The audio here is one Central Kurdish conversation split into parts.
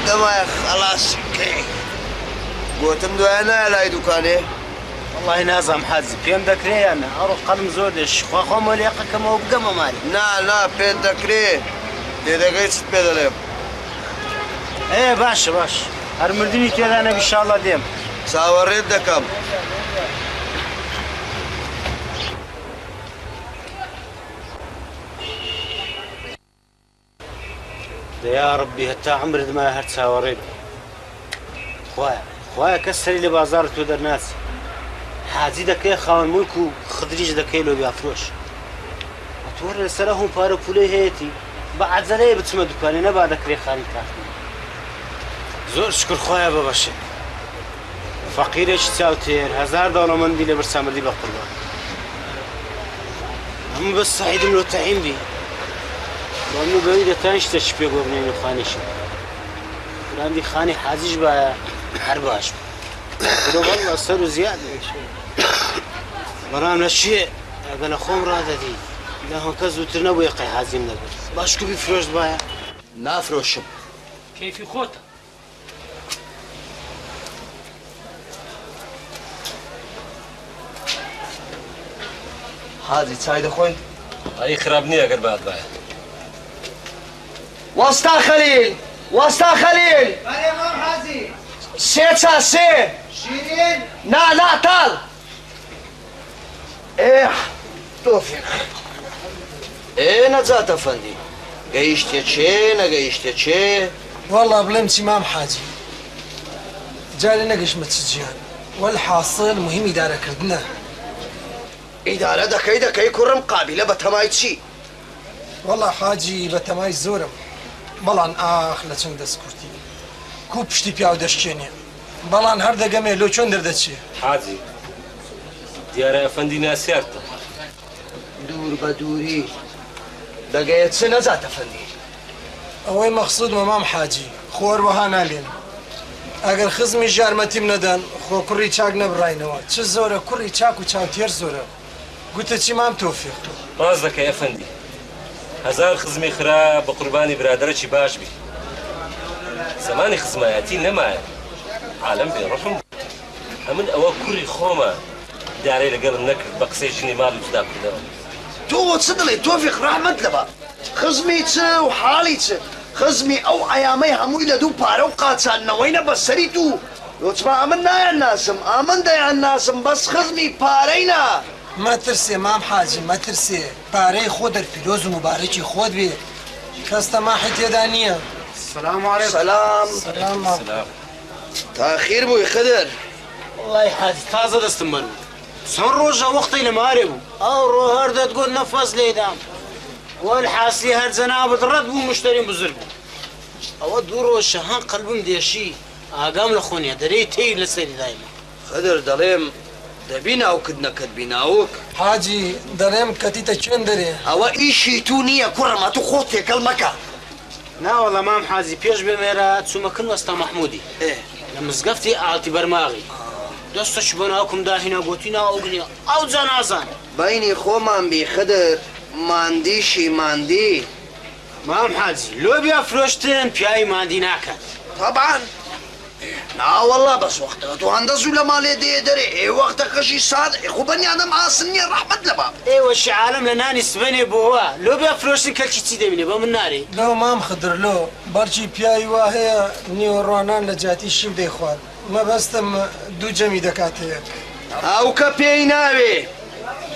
دەمایە خەڵاسی بکەی گوتم دوایە نایە لای دوکانێ والله نازم حاجی پێم دەکرێ یانە ئەڕۆ قەڵم زۆر دێش خوا خۆمە لێقەکەمەوە بگەمە ماری نا پێت دەکرێ لێدەگەی چت پێ دەڵێم باشە باش هەر مردنی تێدا نەبی ئینشاڵڵا دێم چاوەڕێت دەکەم يا ربي هتا عمرت ما هرت ساوريب خويا كسري لي بازار تو درناس حاجي دكي خاون ملكو خدريج دكي لو بيافروش اتور سرهم بارو فولي هيتي بعد زلي بتسمى دكاني نبا دكري خاني كافي زور شكر خويا باباشي فقيرش تساوتير $1000 من دي لبرسام دي بقربان هم بس سعيد لو تعين بي وانو بعيدة تانش تشبيه قرنين وخانيشي عندي خاني حازيش با حرباش ولو والله صاروا زيادة برانا الشيء قال اخوم رادا دي لا هون كزو ترنبو يقي حازم نقل باشكو بفروش بايا نافرۆشم كيفي خوتا حاجی چای دەخۆین اي خراب نية قرب بعد بايا وەستا خەلیل بله مام حازي سێ چا سێ شيرين نا تاڵ تۆفیق نەجات ئەفەندی گەیشتێ چێ نەگەیشتێ چێ والله بڵێم چی مام حاجی جارێ نەگەشتمە چ جیان والحاصل مهم ئیدارەکردنە ئیدارە دەکەی کوڕم قابلە بە تەمای چی والله حاجی بە تەمای زۆرم بەڵام ئاخ لە چەند دەستکورتی کو پشتی پیاو دەشتێنێ بەڵام هەر دەگەمێ لۆ چۆن دەردەچێ حاجي ديار افندي ناسيارته دوور بە دووری دەگەیت چ نەجات ئەفەندی ئەوەی مەقسوودمە مام حاجی خۆر وەها نالێن ئەگەر خزمی ژارمەتیم نەدەن خۆ کوڕی چاک نەبڕاینەوە چ زۆرە کوڕی چاک و چاوتێر زۆرە گوتە چی مام تۆفیق رازك يا افندي هزار خزمي خرا بقرباني برادرتي باش بي زماني خزماتي نما عالم بيرحم من اوا كوري خوما داري لقلب نكر بقسي جني مالي وزداب كده تۆ چ دڵێ تۆفیق ڕەحمەت لەبە خزمی چ و حاڵی چ خزمی ئەو ئەیامەی هەمووی لە دوو پارە و قاچانەوەینە بەسەری دوو لۆچما ئەمن نایان ناسم ئامن دەیان ناسم بەس خزمی پارەینا مەترسێ مام حاجی مەترسێ پارەی خۆ دەرپیرۆز و مبارەکی خۆت بێ کەس تەماحی تێدا نییە السلام عليكم سلام تاخیر بووی خدر والله حاجي تازه دستم من سن روجا وقتي لماري بو او رو هرد تقول نفس لي دام والحاسي هاد زنابط رد بو مشتري بزرگ او دورو شهان قلبم ديشي اقام لخونيا دري تي لسيري دايما خدر دەڵێم دەبیناوکت نەکەت بیناوک حاجی دەڵێم کەتیتە چێن دەرێ ئەوە ئیشی تو نییە کوڕەمە تو خۆت تێکەڵ مەکە نا والله مام حازي بيش بميرا تسومكن وستا محمودي لمزقفتي آلتي برماغي دستش بناكم داهنا قوتينا اوغنيا او زنازان بەینی خۆمان بی خدر ماندیشی ماندی مام حازي لو بيا فروشتن بياي ماندي ناكد طبعا والله بس وقتها تو هندسو لما لي دي دري وقتها كشي صاد خوبني انا معاصني رحمة لبا ايوه شي عالم لناني سبني بوا لو بيا فروشتن كلشي تسيدي مني بمن ناري لۆ مام خدر لۆ بەرچی پیاوی وا هەیە نیوەڕوانان لە جاتی شیو دەیخوات مەبەستم دوو جەمی دەکاتەیەک او كبي ناوي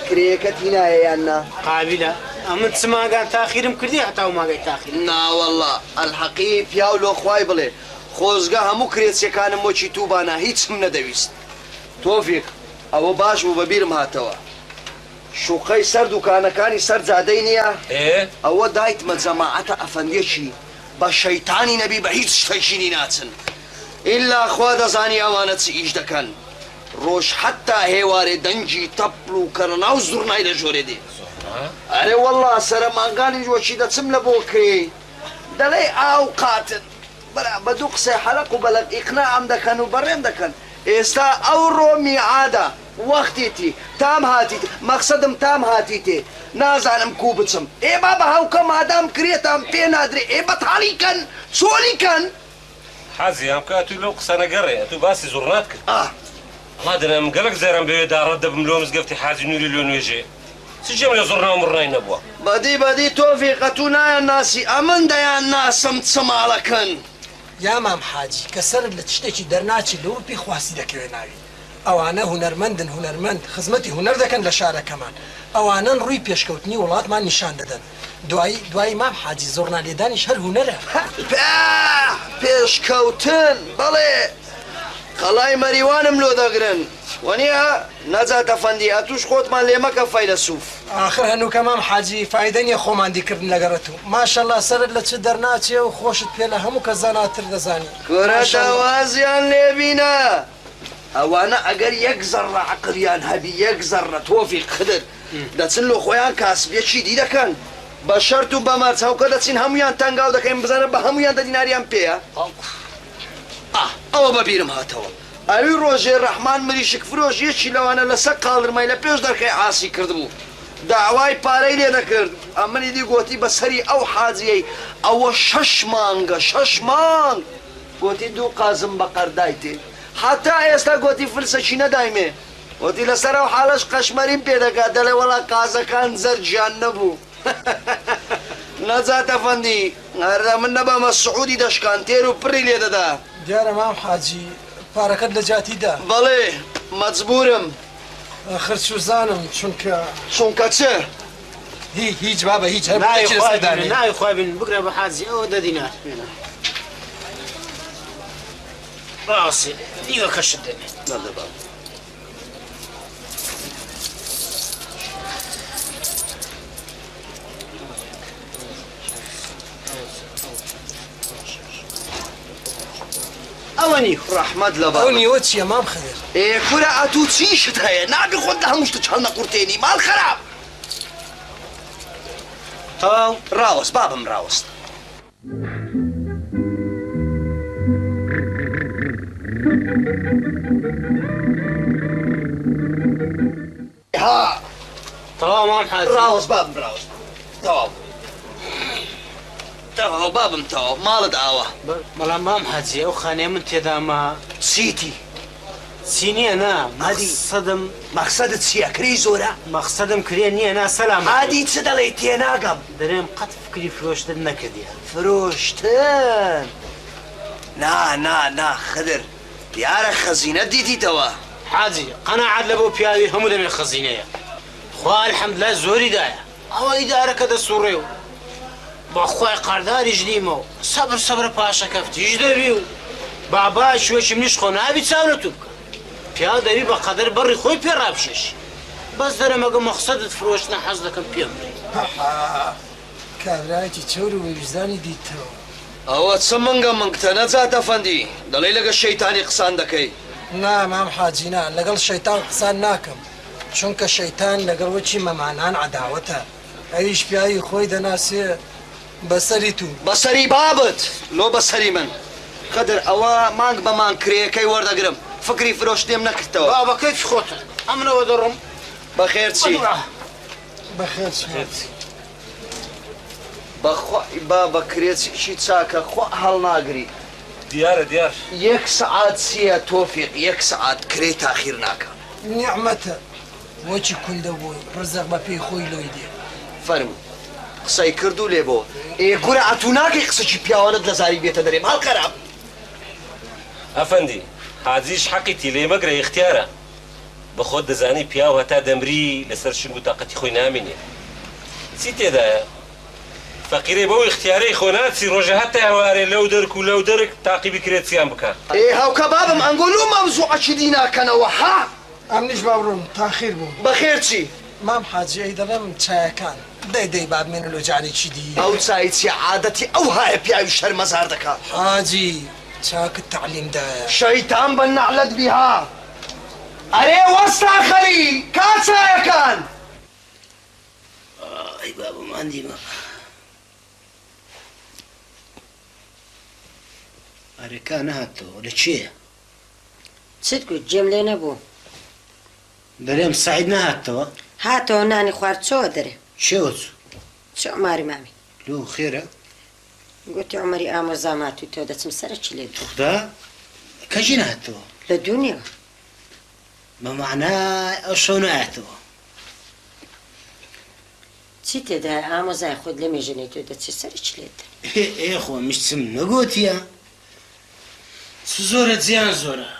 كريكتي نايانا قابلة امن تسمع قال تاخيرم كردي حتى وما قال تاخير نا والله الحقيب ياو لو خواي بلي خۆزگە هەموو کرێچیەکانم وەچی تووبانە هیچم نەدەویست تۆفیق ئەوە باش بوو بەبیرم هاتەوە شوقەی سەر دوکانەکانی سەر جادەی نییە ئەوە دایتمە جەماعەتە ئەفەندێکی بە شەیتانی نەبی بە هیچ شتێکی ناچن ئیلا خوا دەزانی ئەوانە چ ئیش دەکەن ڕۆژ حتا هێوارێ دەنگی تەپڵ و کەرەنا و زوڕنای لە ژۆرێ دێ ئەرێ وەڵڵا سەرەمانگانی وەچی دەچم لە بۆ کرێ دەڵێ ئاو قاتن بە دوو قسەی حەلق و بەلەق ئیقناعم دەکەن و بەڕێم دەکەن ئێستا ئەوڕۆ میعادە وەختێتی تام هاتیت مەقسەدم تام هاتیتێ نازانم کوو بچم ئێمە بە هەوکە مادام کرێتان پێ نادرێ ئێ بەتاڵی کەن چۆلی کەن حازي ئەم کات و لەو قسانە گەڕێ تو باسی زۆڕنات کرد ما دەنم گەلک زارم بەوێدا ڕەت دەبم لۆ مزگەفتی حاجی نووری لۆ نوێژێ سجێم لە زۆڕنا و مڕنای نەبووە بەدی تۆفیقە تو نایە ناسی ئەمن دەیان ناسم چ ماڵەکەن یا مام حاجی کە سەرت لە شتێکی دەرناچی لەوە پێی خواسی دەکەوێت ناوی ئەوانە هونەرمەند خزمەتی هونەر دەکەن لە شارەکەمان ئەوانن ڕووی پێشکەوتنی وڵاتمان نیشان دەدەن دوایی مام حاجی زۆرنا لێدانیش هەر هونەرە پێشکەوتن بەڵێ قەڵای مەریوانم لۆ دەگرن وەنیە نەجاتە فەندی ئەتوش خۆتمان لێ مەکە فەیلسوف ئاخر هەنووکە مام حاجی فایدە نییە خۆماندیکردن لەگەڕێت و ماشەڵڵا سەرت لە چ دەرناچێ و خۆشت پێ لە هەموو کە زاناتر دەزانی گۆرە داوازیان لێبینە ئەوانە ئەگەر یەک زەڕە عەقلیان هەبی یەک زەڕە تۆفیق خدر دەچن لە خۆیان کاسبێکی دی دەکەن بە شەرت و بە مەرچەوکە دەچین هەمویان تەنگاو دەکەین بزانە بە هەمویان دەدیناریان پێیە ئەوە بەبیرم هاتەوە ئەوی ڕۆژێ ڕەحمان مریشک فرۆش یەکی لەوانە لەسەر قاڵرمای لە پێش دەرکەی ئاسی کردبوو داوای پارەی لێ دەکرد ئەمنی دی گوتی بەسەری ئەو حاجیەی ئەوە 6 مانگە 6 مانگ گوتی دوو قازم بە قەردایتێ حتا ئێستا گوتی فرسەکی نەدایمێ وتی لەسەر ئەو حالەش قەشمەریم پێدەکات دەڵێ وەڵا قازەکان زەرجیان نەبوو نەجاتە فەندی هەردە من نەبەمە سعودی دەشکان تێر و پڕی لێ دەدا دیارە مام حاجی پارەکەت لە جاتیدا بەڵێ مەجبورم خرچوزانم چونکە چه هیچ بابە هیچ ناوی خوابین بگرە بە حاجی ئەوە دەدینار ڕاستی دیوە کەشت دەمێت ئەوەنی ڕەحمەت لە ئەو نیوە چییە مام خەدر کورە ئەتوو چیشت هەیە نابی خۆت لە هەموو شتە چەڵ نەقورتێنی ماڵ خەراب تەواو ڕاوەست بابم ڕاوەست ها تەواو مام حاجی ڕاوەست بابم ڕاوەست تەواو بابم تەواو ماڵت ئاوە بەڵام مام حاجی ئەو خانەیە من تێدا ما چیتی چی نییە نا مەقسەدت چییە کری زۆرە مەقسەدم کرێ نییە نا سەلام عادی چ دەڵێ تێناگەم دەرێم قەت فکری فرۆشتن نەکردی فرۆشتن نا خدر دیارە خەزینە دیتیتەوە حاجی قەناعەت لە بۆ پیاوی هەموو دەمێ خەزینەیە خوا الحەمدلله زۆری دایە ئەوە ئیدارەکە دەسوڕێ و بەخوای قەرداریش دیمەوە سەبر پاشە کەفتیش دەبی و بابا شوێکی منیش خۆ نابی چاونەت و بکە پیا دەبی بە قەدەر بەڕی خۆی پێ ڕابشێشی بەس دەرەمەگە مەقسەدت فرۆشتنە حەز دەکەم پێم بڕی کابرایەکی چۆر و ویژدانی دیتەوە ئەوە چ منگتە نەجاتە فەندی دەڵێ لەگە شەیتانی قسان دەکەی نا مام حاجینا لەگەڵ شەیتان قسان ناکەم چونکە شەیتان لەگەڵ وەکی مەمانان عەداوەتە ئەویش پیاوی خۆی دەناسێ بەسەری تو بەسەری بابت لۆ بەسەری من خدر ئەوە مانگ بە مانگ کرێەکەی وەردەگرم فکری فرۆشتێم نەکردەوە بابەکەی خۆتە ئەمنەوە دەڕم بەخێر چی بەخێر بەخوای بابە کرێچێکی چاکە خوا هەڵ ناگری دیار 1 سەعات چییە تۆفیق 1 سەعات کرێ تاخیر ناکە نیعمەتە وەکی کوندە بووی ڕزق بە پێی خۆی لۆی دێ فەرمو قسەی کرد و لێبەوە گورە ئەتوو ناکەی قسەی پیاوانت لە زاری بێتە دەرێ ماڵ خەراب ئەفەندی حاجیش حەقیتی لێ مەگرە اختیارە بە خۆت دەزانی پیاو هەتا دەمری لەسەر شنگ و تاقەتی خۆی نامێنێ چی تێدایە فەقیرێ بەو اختیارەی خۆ ناچی ڕۆژە هەتا هەوارێ لەو دەرک و لەو دەرک تاقیبی کرێتیان بکات هاوکە بابم ئەنگۆلو مەمزوعەکی دی ناکەنەوە ها ئەمنیش باوڕم تاخیر بوو بەخێر چی مام حاجی ئەی دەڵێم چایەکان دەی بابمێنە لۆجانێکی دی ئەو چای چی عادەتی ئەو هایە پیاوی شەرمەزار دەکات حاجی چاکت تعلیمدایە شەیتان بە نەعلەت بیها ئەرێ وەستا خەری کاچایەکان ئەی بابم ئەندیمە ئەرێکا نەهاتەوە لە چێە چت گوت جێم لێ نەبوو دەرێم سعید نەهاتەوە هاتەوە، نانی خوارد چۆ دەرێ چێوە چوو چۆ ماری مامی لۆ خێرە؟ لۆ خێرە، چۆ ماری مامی؟ ئەی گوتی عمەری ئامۆزامات و تۆ دەچم سەرە چ لێت خدا کەژی نهاتەوە لە دنیا بە معنای ئەو شەو نایەتەوە چی تێدا ئامۆزای خۆت لە مێژنەی تۆ دەچی سەرە چ لێت ئێ خۆ میشتم نەگوتیە زۆرە جیان زۆرە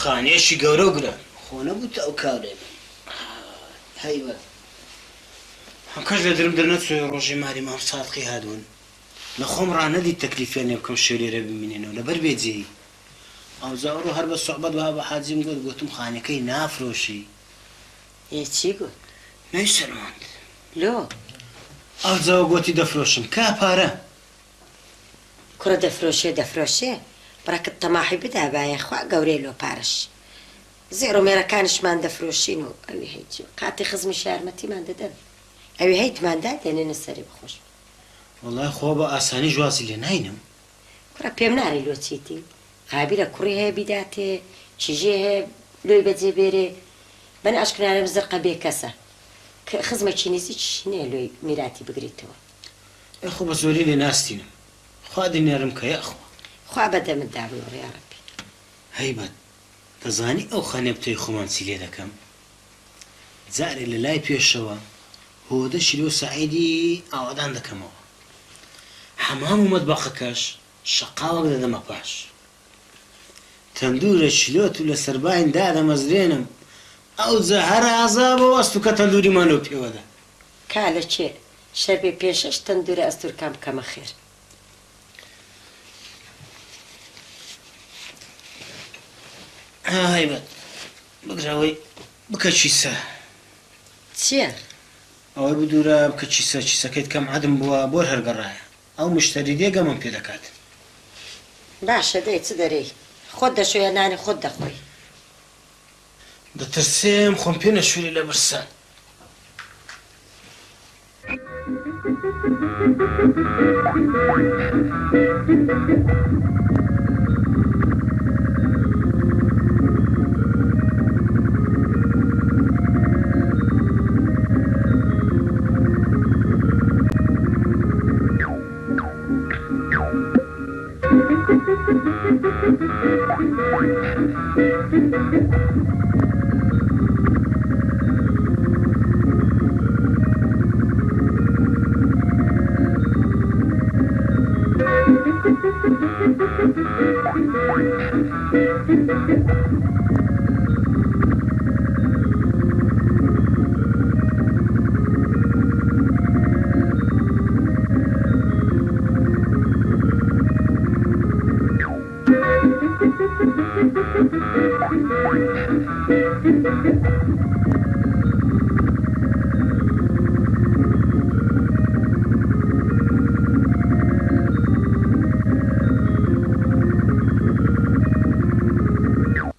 خانێشی گەورە و گرە خۆ نەبووتە ئەو کارێ هەیوە هەم کەس لە درم دەرنەچوێ ڕۆژی ماری مام سادقی هادوون لە خۆم ڕانەدی تەکلیفیان لێ بکەم شوێرێرە ببینێنەوە لەبەر بێجێی ئەو زاوڕۆ هەر بە سوحبەت وها بە حاجیم گوتم خانەکەی نافرۆشی ئێ چی گوت نەی سەرماند لۆ ئەو جاوە گوتی دەفرۆشم کا پارە کوڕە دەفرۆشێ بڕەکت تەماحی بدا باە خوا گەورەی لۆ پارەش زێرۆ مێرەکانشمان دەفرۆشین و ئەوی هیچی قاتی خزمی شارمەتیمان دەدەن ئەوی هەیتماندا دێنێنە سەری بخۆش وەڵای خۆ بە ئاسانی جواسی لێ ناینم کوڕە پێم ناری لۆ چیتی قابیرە کوڕی هەیە بیداتێ چیژێ هەیە لۆی بەجێ بێرێ بەن ئاشکنارم زرقە بێ کەسە کە خزمەکی نزی چینێ لۆی میراتی بگریتەوە خۆ بە زۆری لێ ناستینم خوا دینێرم کە یاخوا خوا بەدەمتدا بنۆڕ یا ڕەبی هەیبەت دەزانی ئەو خانێ بتۆی خۆمان چی لێ دەکەم جارێ لە لای پێشەوە هۆدە شیرۆ سەعیدی ئاوادان دەکەمەوە حەمام و مەتبەخەکەش شەقاوەک دەدەمە پاش تەندورە شیلۆت و لە سەرباین دادەمەزرێنم ئەو جە هەر ئازابە وەست و کە تەندوریمانەوە پێوەدا کا لە چێ شەربێ پێشەش تەندورە ئەستورکان بکەمە خێر هەیبەت بگراوەی بکە چیسە چییە؟ ئەوەی بدورە بکە چیسەکەیت کەم عەدم بووە بۆر هەرگەڕایە ئەو مشتەری دێگە من پێ دەکات باشە دەی چ دەرەی خۆت دەشوێ نانی خۆت دەخۆی دەترسێم خۆم پێ نەشووری لە برسان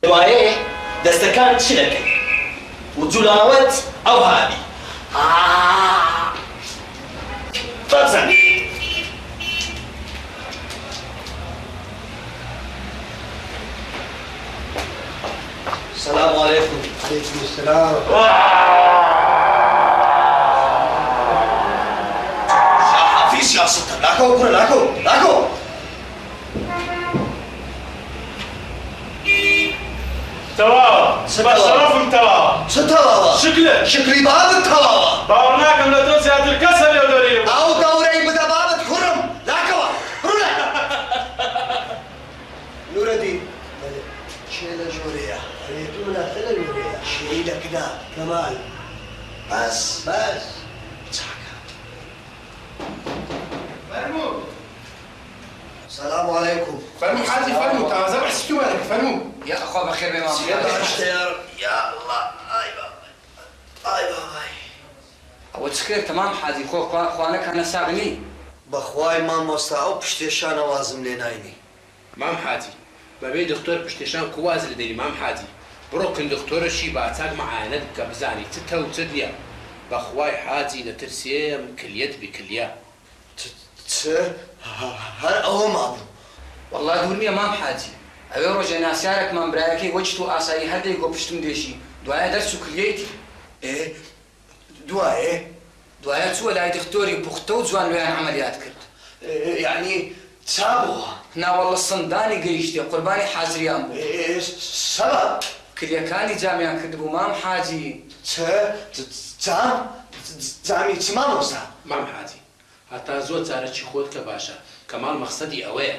دوایێ دەستەکان چ دەکەی و جوڵاوت ئەو هابی بەزن السلام عليكم. عليكم السلام. في سياسة لاكو كنا لاكو تواوا بشرفم تواوا شو تواوا؟ شكلي باب التواوا باورناكم لتوسعة الكسل يا دوري أو دوري بدا باب خرم لاكوا رولا نور الدين شيلة جورية ريتونا خلال جورية شيلة كده كمال بس فرمو السلام عليكم. فرمو حاجي فرمو ترى زبح ستو مالك فرمو يا اخو بخير بما يا الله اي وتسكير تمام حاجي خوانك انا ساغني بخواي ما مستعو بشتيشان وازم لينايني مام حاجي بابي دكتور بشتيشان كواز لديني مام حاجي بروكن دكتور شي باتاق معاند كبزاني تتو تدليا بخواي حاجي نترسيم كليت بكليا هر اوهم ابو والله دورني مام حاجي اوي روجي ناسيارك من برايكي وجتو اساي هدي جو بشتم ديشي دوايا درسو كليتي ايه دوايا تو لاي دكتوري بوختو زوان لوان عمليات كرت يعني تابوها ناوەڵە سندانی گەیشتێ قوربانی حازریان بوو سەبەب کریەکانی جامیان کردبوو مام حاجی جامی چ مامۆستا مام حاجی هەتا زۆر جارەی خۆت کە باشە کەماڵ مەقسەدی ئەوەیە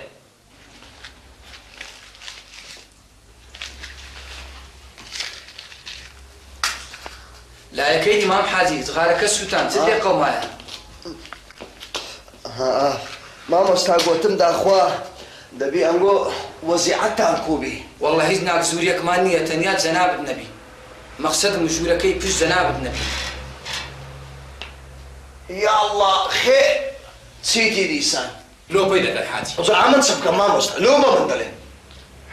لایەکەی مام حاجی جغارەکە سووتان چ لێ قەومایە مامۆستا گوتم داخوا دەبی ئەمگۆ وەزیعەتتان کوبی والله هیچ ناکزوریەکمان نییە تەنیا جەنابت نەبی مەقسەدم ژوورەکەی پشت جەنابت نەبی یا الله خێ چیتی دیسان لۆپەی دەکەن حاجی ئەمن چ بکەم مامۆستا لۆمە من دەڵێن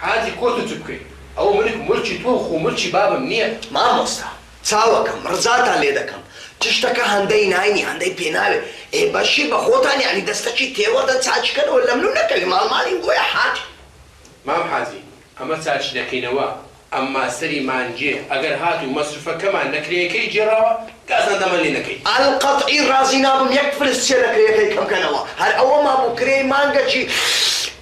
حاجی کۆتت چ بکەیت ئەوە منێک ملکی تۆ خۆ ملکی بابم نییە مامۆستا چاوەکەم ڕزاتان لێ دەکەم تشتەکە هەندەی ناینی هەندەی پێناوێ ئێ بەشی بە خۆتان یعنی دەستەکی تێوەدە چاچکەنەوە لە منو نەکەوی ماڵمانی گۆیە حاج مام حاجی ئەمە چاچی دەکەینەوە ئەمما سەری مانجێ ئەگەر هات و مەسروفەکەمان نەکرێیەکەی جێراوە گازان دەمە لێ نەکەی ئەلقەتعی ڕازی نابم یەک فلس چێ نەکرێیەکەی کەمکەنەوە هەر ئەوە مابوو کرێی مانگەچی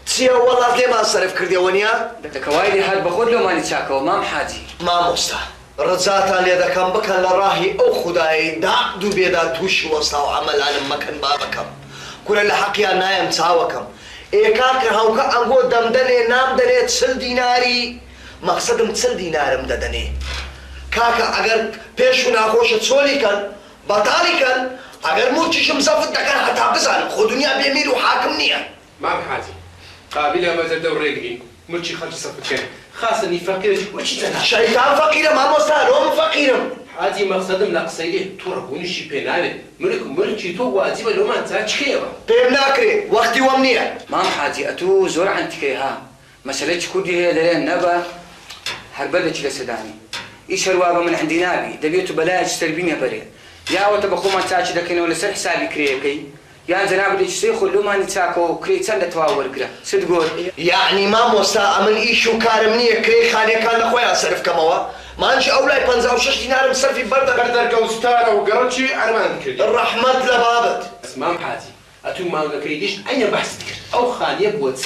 چیە وەڵات لێمان سەرف کردیەوە نییە دەکەوای لێ هات بەخۆت لۆمانی چاکەوە مام حاجی مامۆستا ڕزاتان لێ دەکەم بکەن لە ڕاهی ئەو خودایی داد و بێدا تووشی وەستا و عەمەلانم مەکەن با بکەم کورە لە حەقیان نایەم چاوەکەم ئێکاکە هەوکە ئەنگۆ دەمدەنێ نامدەنێ 40 دیناری مەقسەدم 40 دینارم دەدەنێ کاکە ئەگەر پێش و ناخۆشە چۆلیکەن بەتاڵیکەن ئەگەر موچیشم زەفت دەکەن هەتا بزانم خۆ دنیا بێمیر و حاکم نییە مام حاجی قابلە مەزە دەو ڕێگرین ملکی خەڵکی سەفتکەن خاصنی فەقیرەی وەچی تەنها شەیتان فەقیرە مامۆستا لۆم فەقیرم حاجی مەقسەدم لە قسەی لێ تۆ ڕەبوونیشی پێ ناوێت ملکی تۆ واجبە لۆمان چاچکەیەوە پێم ناکرێ وەختی وەم نییە مام حاجی ئەتوو زۆر عەنتیکەی ها مەسەلەی چ کوردی هەیە لەرێن نەبە هەر بەردەچی لە سەدانی ئیش هەروە بە من عەندی نابی دەبێت و بەلایەکی سەربینە بەرێ یاوەتە بە خۆمان چاچی دەکەینەوە لەسەر حسابی کرێیەکەی یان جەناب لێ چسەی خۆ لۆمانی چاکەوە و کرێی چەند لە تەواو وەرگرە چت گۆر یعنی مامۆستا ئەمن ئیش و کارم نییە کرێی خانیەکان لە خۆیان سەرفکەمەوە مانچی ئەو لای 56 دینارم سەرفی بەردەرگەوستارە و گەڕەکی ئەرمان کرد ڕەحمەت لە بابت مام حاجی ئەتوو مانگەکەی دیش ئەینە بەحست کرد ئەو خانیە بۆ چ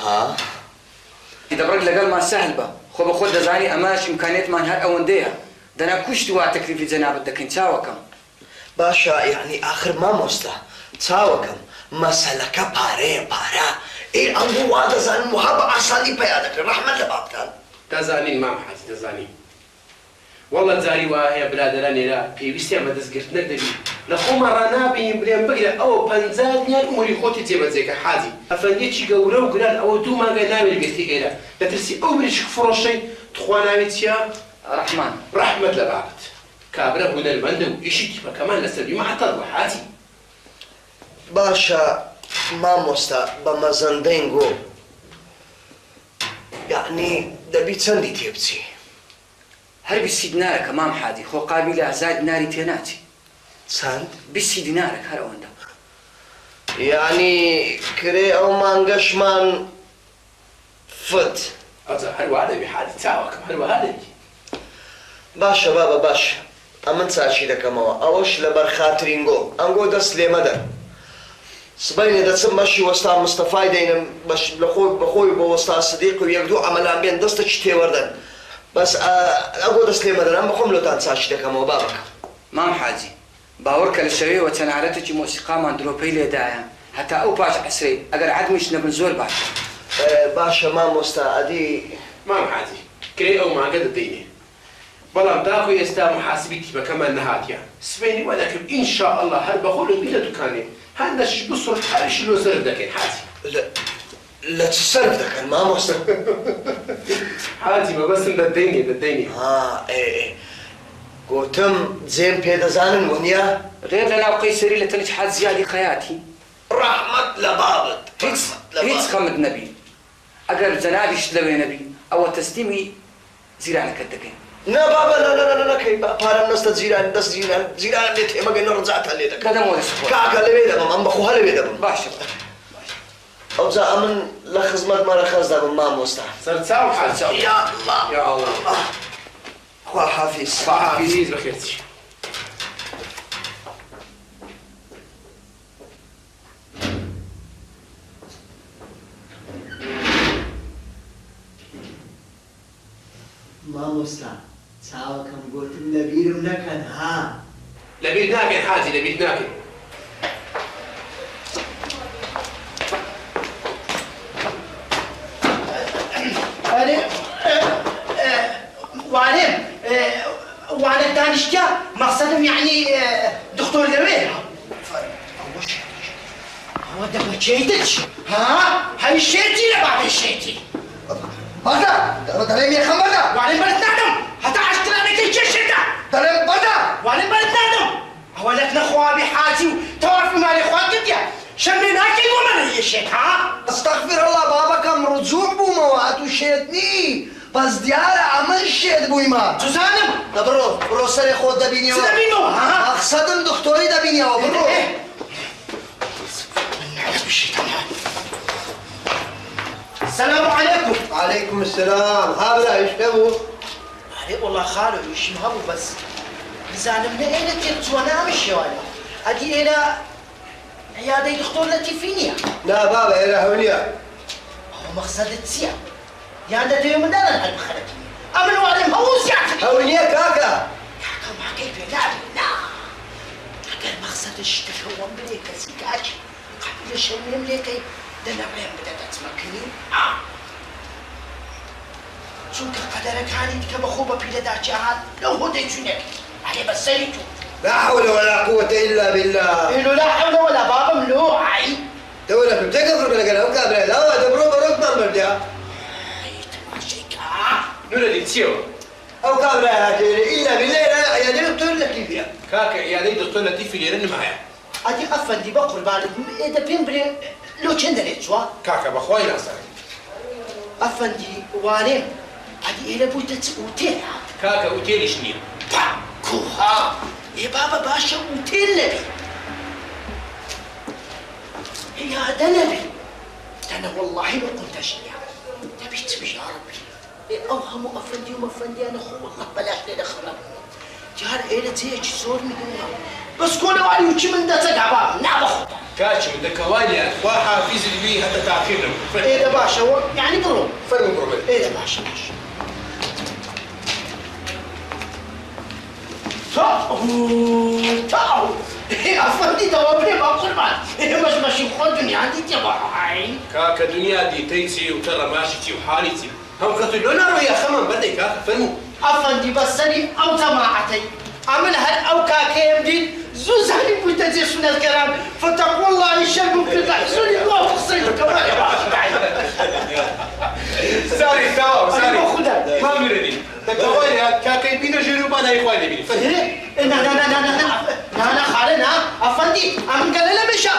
ها دەبڕێک لەگەڵمان سەهل بە خۆ بە خۆت دەزانی ئەماش ئیمکانێتمان هەر ئەوەندەیە دەنا کوشت وا تەکلیفی جەنابەت دەکەین چاوەکەم باشە یعنی ئاخر مامۆستا چاوەکەم مەسەلەکە پارەیە پارە ئێ ئەمبوو وا دەزانم وها بە ئاسانی پەیا دەکرێت ڕەحمەت لە بابتان دەزانین مام حاجی دەزانین وەڵە جاری وا هەیە برادەران لێرە پێویستیان بە دەستگرتنەک دەبی لە خۆمان ڕنابین برێن بگرە ئەوە 50 دینار ئومری خۆتی جێبەجێکە حاجی ئەفەندێکی گەورە و گران ئەوە 2 مانگای ناوێت بێتی ئێرە دەترسی ئەو بریشک فڕۆشەی تخوا ناوێت چیە ڕەحمان ڕەحمەت لە بابت کابرا هونەرمەندە و ئیشی تیپەکەمان لەسەر بیمەحتەڵ بە حاجی باشە مامۆستا بە مەزەندەنگۆ یعنی دەبی چەندی تێبچی هەر 20 دینارەکە مام حاجی خۆ قابلی 1000 دیناری تێ ناچی چەند 20 دینارێک هەر ئەوەندە یعنی کرێ ئەو مانگەشمان فت ئەجا هەروەها دەبی حاجی چاوەکەم هەروەها دەبی باشە بابە باشە ئەمن چاچی دەکەمەوە ئەوەش لەبەر خاترینگۆ ئەنگۆ دەست لێ مەدە سبەینێ دەچم بەشی وەستا مستەفای دەینم بەخۆی بۆ وەستا سدیق و یەک دوو عەمەلان بێن دەستێکی تێوەردەن بەس ئەگۆ دەست لێ مەدەن ئەم بەخۆم لۆتان چاچی دەکەمەوە بابەکە مام حاجی باوەڕکە لە شەوەیەوە چەنارەتێکی مۆسیقامان درۆپەی لێدایە هەتا ئەو پاش عەسرەی ئەگەر عەدمیش نەبن زۆر باشە باشە مامۆستا ئەدی مام حاجی کرێ ئەو مانگە دەدەینێ بەڵام داخۆ ئێستا محاسبی تیپەکەمان نەهاتیە سبەینی وە دەکەم ئینشاء الله هەر بەخۆ لە بی لە دوکانێ هەندەش بسڕ هەرشی لۆ سەرف دەکەین حاجی لە چ سەرف دەکەن مامۆستا حاجی مەبەستم دەدەینێ گوتم جێم پێدەزانن وەنیا غێر لە ناو قەیسەری لە تەنج حاج زیادی قەیاتی ڕەحمەت لە بابت هیچ خەمت نەبی ئەگەر جەنابیش لەوێ نەبی ئەوە تەسلیمی زیرانەکەت دەکەین نا بابا لا نەکەی پارەم نەستە جیران دەست جیرانم لێ تێمەگەن ڕزاتان لێ دەکەن کاکە لەوێ دەبم ئەم بەخۆ هەلەوێ دەبم باشە ئەوجا ئەمن لە خزمەت مەرەخەز دەبم مامۆستا سەرچاو حاجی یا الله یا الله خوا حافیز حافیز بەخێرچی مامۆستا چاوەکەم گوتم لەبیرم نەکەن ها لەبیر ناکەین حاجی لەبیر ناکەین وانە دانیشتیا مەقسەدم یعنی دکتۆر لەوێ ئەوە دەبەچێتت ها هەی شێتی لە بابی شێتی بەردە دەڵێ مێخەم بەردە وانێ بەرت نادەم هەتا عەشقرانەکەی کێشێتە دەڵێ بەردە وانێ بەرت نادەم ئەوە لەت نەخوابی حاجی و تەوافی مالی خوات کردیە شەمێ ناکەی بۆ منە یەشێت ها ئەستەغفر الله بابەکەم ڕجوع بوومەوە ئەتوو شێتنی بەس دیارە ئەمن شێت بوویمە سوزانم بڕۆ سەرێ خۆت دەبینیەوە چ دەبینەوە مەقسەدم دکتۆری دەبینیەوە بڕۆ السلام عليكم. وعليكم السلام. هابلا ايش تبغوا؟ علي والله خالو يشم هبو بس. بزعلم لنا تلتوانا مش ولا. ادي الى عياده دكتور لطيفينيا. لا بابا الى هونيا. هو مقصد تسيا. عياده اليوم ده انا خلتني. امن وعلم هو سيعتني. هونيا كاكا. كاكا ما كيف لا لا. كاكا مقصد تكون بليك سكاش. قبل شميم ليكي دنا بين بدأت تسمكني چونك قدرك هاني كما خوبة بيلا داجعات لو هو ديتونك علي بس سيتو لا حول ولا قوة إلا بالله إنه لا حول ولا بابا ملوعي دولة بتقدر بلا كلام كابلا لا دبرو بروك ما برجع أي تماشيك نولا اللي تسيو أو كابلا إلا بالله لا يا دكتور لطيف يا كاكا يا دكتور لطيف اللي يرن معايا أدي أفندي بقول بعد إذا بين بري لو كندري شوا كاكا بخوي ناصر أفندي وانين أدي إلى بوتة أوتيل كاكا أوتيل شنو؟ كوها يا بابا باشا أوتيل نبي هي هذا نبي أنا والله ما قلت أشياء تبي تبي يا ربي أوهم أفندي ومفندي أنا خو والله بلاش لنا خرب جار إلى زيك زور مدوها بس كل واحد يجي من ده تجعبه نعم خطأ كاتش من دكوالي وحافظ لي هذا تأخير إيه ده باشا يعني برو فرق برو إيه ده باشا تاو أفندي توابني بقول بعد مش ماشي خد دنيا عندي تبعي كاكا دنيا دي تيسي وترى ماشيتي وحالتي هم قتلونا ويا خمن بدي كاكا فرمو أفندي بسني أو سماعتي عمل هل أو كاكيم دي زوزاني بتجيش من الكلام فتقول الله يشرب في تحسوني الله تخصيني كمان يا باشا ساري تمام ساري خدها ما مرني تكوالي كاكا بينا جنوب انا اخواني بيني لا خالنا افندي ام قال لا مشى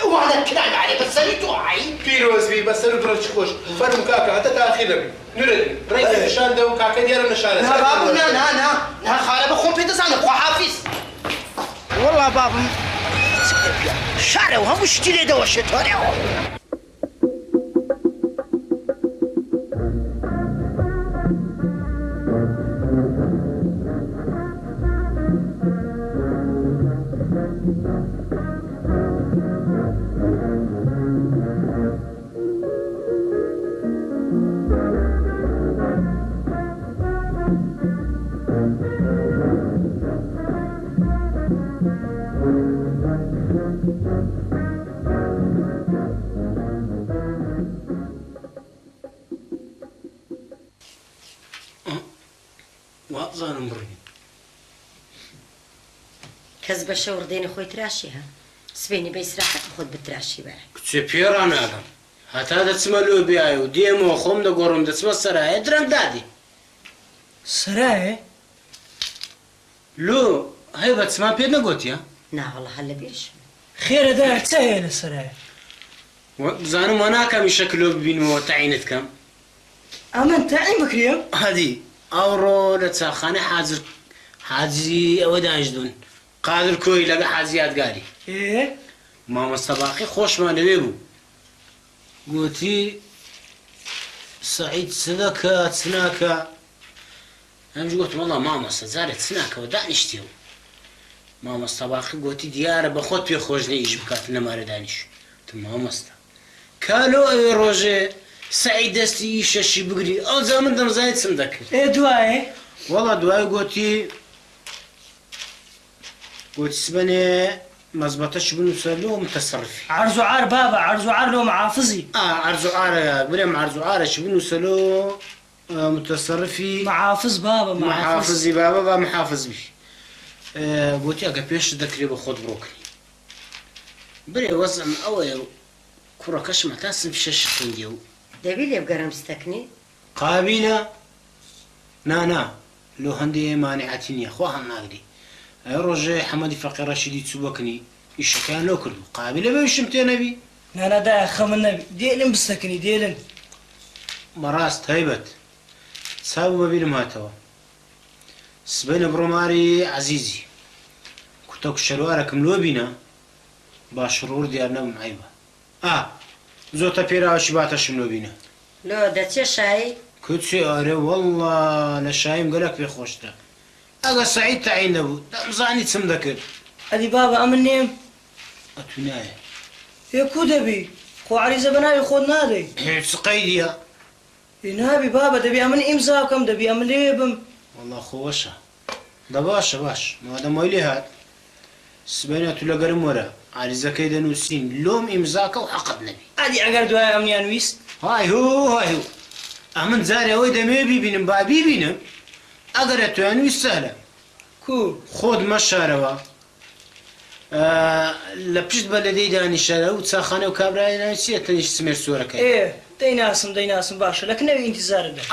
وانا كلام عليه بس انا توعي بيروز بي بس انا درج خوش فرم كاكا حتى تاخير نرد ريت النشان ده وكاكا ديال النشان لا بابا لا خاله بخون في تسانك وحافظ والله بابا شعره وهم اشتري دوشه توريو وأظن بري كذب الشور ديني خوي تراشيها سبيني بيسرحك خد بتراشي بقى كتبير أنا هذا هتا دا تسملو بيايو ديمو خوم دا قرم دا تسمى السرايا درم دادي سرايا؟ لو هاي بتسمى بيدنا قوتيا نا والله هلا بيرش خير دا تسهل السرايا زانو مانا كم يشكلو بين موتعينت كم أما أنت عين بكريم؟ هادي أورو لتساخاني حاجي أودا أجدون قادر كوي لقى حاجيات قاري إيه؟ ماما الصباحي خوش ما نبيبو قوتي سعيد سناكا تسناكا أنا قلت والله ماما زارت سناكا ودعني اشتيو ماما الصباحي قوتي ديارة بخوت بي خوش لي يجيب كات نمار دانش ماما استا كالو اي روجي سعید دەستی شەشی بگری ئەوجا من دەمزانێت چم دەکرد دوایێ وەڵا دوای گوتی سبەنێ مەزبەتەش بنووسە لۆ متەسەڕفی عرض وعار بابا عرض وعار لۆ معافزی عرض وعارە برێم عرض وعارەش بنووسە لۆ متەسەڕفی محافظ بابا محافظی بابا با محافظ بی گوتی ئەگە پێش دەکرێت بە خۆت بڕۆکردی برێ وەزم ئەوەیە کوڕەکەشم هەتا سم شەش خوندیە و دەبی لێ بگەڕم ستەکنی قابلە نانا لۆ هەندێ مانعەتی نییە خوا هەم ناگری ئەی ڕۆژێ حەمەدی فەقی ڕەشیدی چوو بەکنی ئیشەکەیان لۆ کردو قابلە بەویشم تێ نەبی نانادایە خەمن نەبی دێلم بستەکنی دێلن بەڕاست هەیبەت چاو بەبیرم هاتەوە سبەینە بڕۆماری عەزیزی کوتە کوشەروارەکەم لۆ بینە با شڕور دیار نەبم عیبە زۆتە پێراوەشی باتەشم لۆ بینە لۆ دەچێ شایی کچێ ئارێ وەڵڵا لە شایم گەلەک پێ خۆشتە ئەگە سەعید تەعین نەبوو دەمزانی چم دەکرد ئەدی بابا ئەمن نێم ئەتو نایە پێ کو دەبی خۆ عەریزە بە ناوی خۆت نادەی هیچ قەیدیە نابی بابا دەبی ئەمن ئیمزا بکەم دەبی ئەمن لێ بم وەڵڵا خۆوەشە دە باشە باش مادەمای لێ هات سبەینە تو لەگەرم وەرە عەریزەکەی دەنووسین لۆم ئیمزاکە و حەقت نەبی ئەدی ئەگەر دوای ئەمنیان ویست های هو ئەمن جارێ ئەوەی دەمێ بیبینم با بیبینم ئەگەرە تویان ویست سەهلە کو خۆت مەشارەوە لە پشت بە لەدەی دانیشارە و چاخانە و کابرای ناوی چییە تەنیشت سمێر سۆرەکەی دەیناسم باشە لە کنەوی ئینتیزارت باش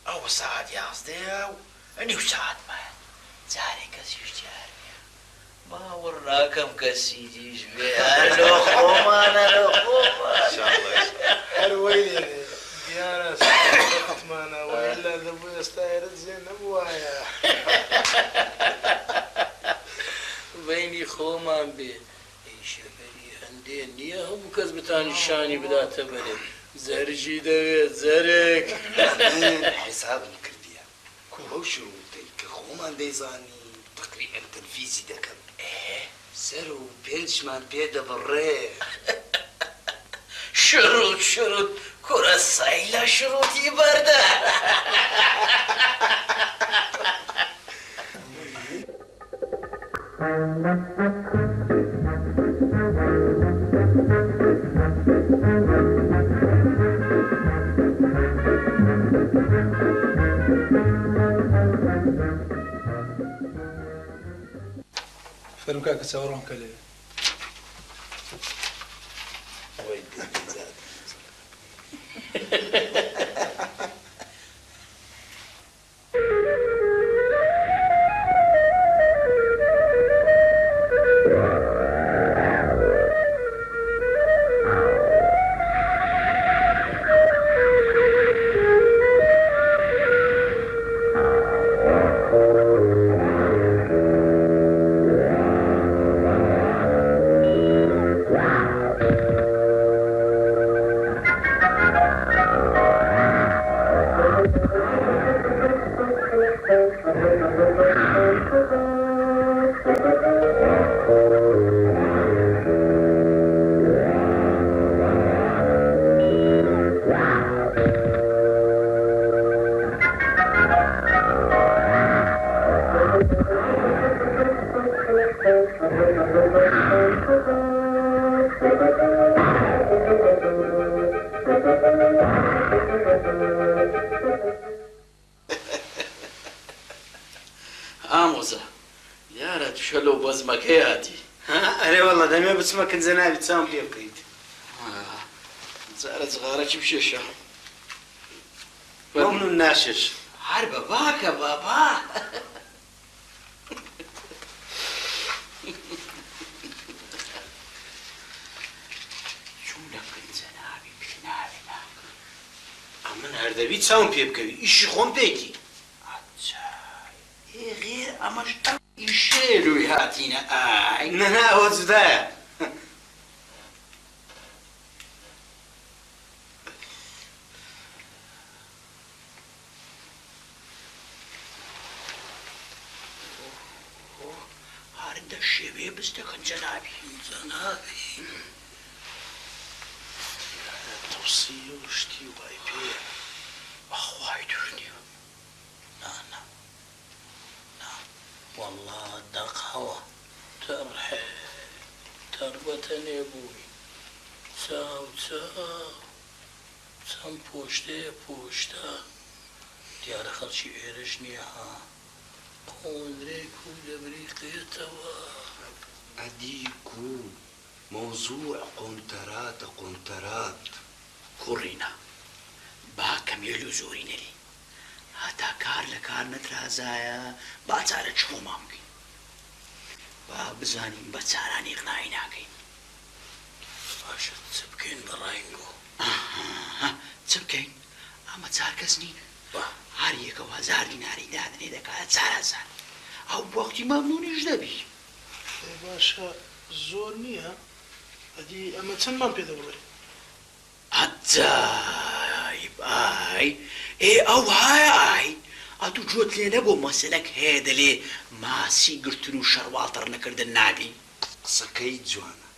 ئەوە ساعت 11 و نیو ساعتمان جارێک کەسیش دیار بێ باوەڕ ناکەم کەسی دیش بێ لۆ خۆمانە لۆ هەروەی دیارە ساعتمانەوەی لە دەبوو ئێستاێرت زێ نەبووایە بینی خۆمان بێ ئیشەکەری هەندێ نییە هەموو کەس بتانی شانی بداتە بەرێ زەرجی دەوێت زەرێک حسابم کردیە کو ئەو شروعتەی کە خۆمان دەیزانی تقریبەن تەنفیزی دەکەم سەر و پێنجمان پێ دەبڕێ شروط کوڕە سایلا شروعی بەردە فەرمکە کە چاوەڕۆم کە لێ ئامۆزە یارە توشە لەو بەزمەکەی هاتی ئەرێ وەڵڵا دەمێ بچمە کنجەناوی چاوم پێ بکەیت زارە جغارەکی بشێشە مەمنون ناشش هەر بە باکە بابا چوونە کنجەناوی پێناوێنە من هەردەبی چاوم پێ بکەوی ئیشی خۆم پێیتی غێر ئەمەش ئیشێروی هاتینە ئای نەنا ئەوە جودایە هەردە شێوێ بستەکەن جەنابی جەنابی تووسی و شتی وای پێ بەخوای دوورنیوە نانا والله دەقەوە تەڕحێ تەربەتە نێبووی چاو چەند پۆشتەیە پۆشتە دیارە خەڵکی ئێرەش نییە ها قۆندرێک و دەبریقێتەوە ئەدیکو موضوع قۆنتەراتە قۆنتەرات کوڕینە با کەمێل و زۆری نەری هەتا کار لە کار نەترازایە با چارە چۆمان بکەین با بزانین بە چارانی قناعی ناکەین باشە چ بکەین بە ڕاینگۆ چ بکەین ئەمە چار کەس نین هەر یەکەوە 1000 دیناری دادنێ دەکاتە 4000 ئەو وەختی مەمنونیش دەبی باشە زۆر نییە ئەدی ئەمە چەندمان پێ دەبڵێ عجایب ئای ئەو هایە ئەتوو جۆت لێ نەبوو مەسەلەک هەیە دەلێ ماسی گرتن و شەڕواتڕ نەکردن نابی قسەکەی جوانە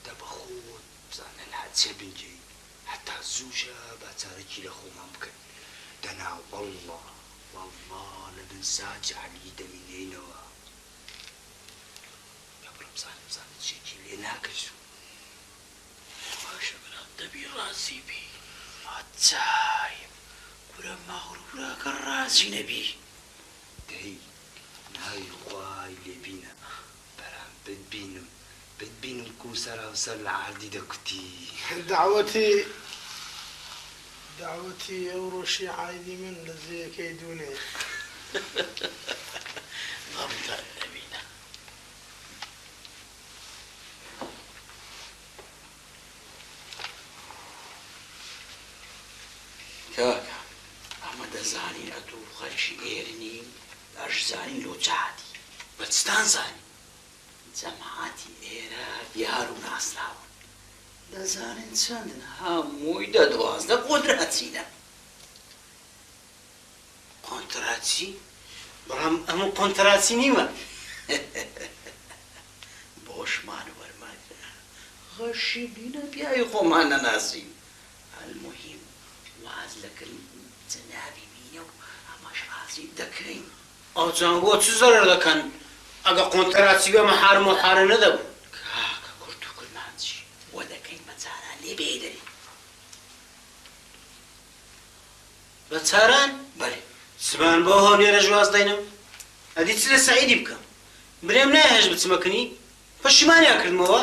دەبەخۆت بزانە لاتچێ بنجێ هەتا زووشە با چارەکی لە خۆمان بکەین دەنا وەڵڵا لە بن ساج عەلی دەمینێنەوە بڕە بزانم چێکی لێ ناکەش باشە برا دەبی ڕازی بی عجایب گورە ماغڕورەکە ڕازی نەبی دەی ناوی خوای لێبینە بەرام بتبینم کو سەراوسەر لە عەردی دەکوتی دعوەتی ئەو ڕۆژی عایدی من لە زێیەکەی دوونێ غەمتان نەبینە کاکە ئەمە دەزانین ئەتوو خەلکی ئێرنی ئەشزانین لۆ چاتی بەچتان زانی جەماعەتی ئێرە دیار و ناسراون دەزانین چەندن هەمووی 12 قۆنتراچینە قۆنتراچی بەڵام ئەمە قۆنتراچی نیمە بۆشمان وەرمان غەشی بینە پیاوی خۆمان نەناسین المهم واز لەکردن جەنابی بینە و ئەمەش ڕازی دەکەین ئەو جان بۆ چ زەرەر دەکەن ئەگە قۆنتراچی بێمە حارم و حارە نەدەبوو کاکە کورت و کورمانچی وە دەکەین بە چاران لێ بێدەری بە چاران بەێ زمان بۆ هەولێرە ژواز دەینم ئەدی چ لە سەعیدی بکەم برێم نایهێش بچمەکەنی پەشیمانیان کردمەوە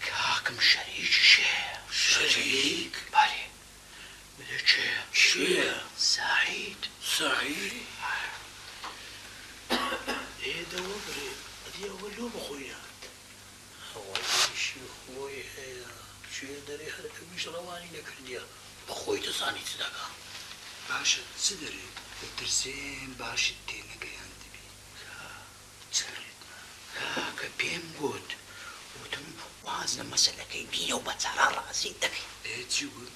کاکم شەریکی شەریک بەێ بێ چێ سعید ئێدەوە برێ ئەدی ئەوە لۆ بخۆیات ئەوەیشی خۆی هەیە شوێ دەرێ هەر ئەویش ڕەوانی نەکردیە بەخۆی دەزانی چ دەکا باشە چ دەرێ بەترسێن باشت تێنەگەیان دەبی کاکە پێم گوت وتم واز لە مەسەلەکەی بینە و بە چارە ڕازی دەکەین چی گوت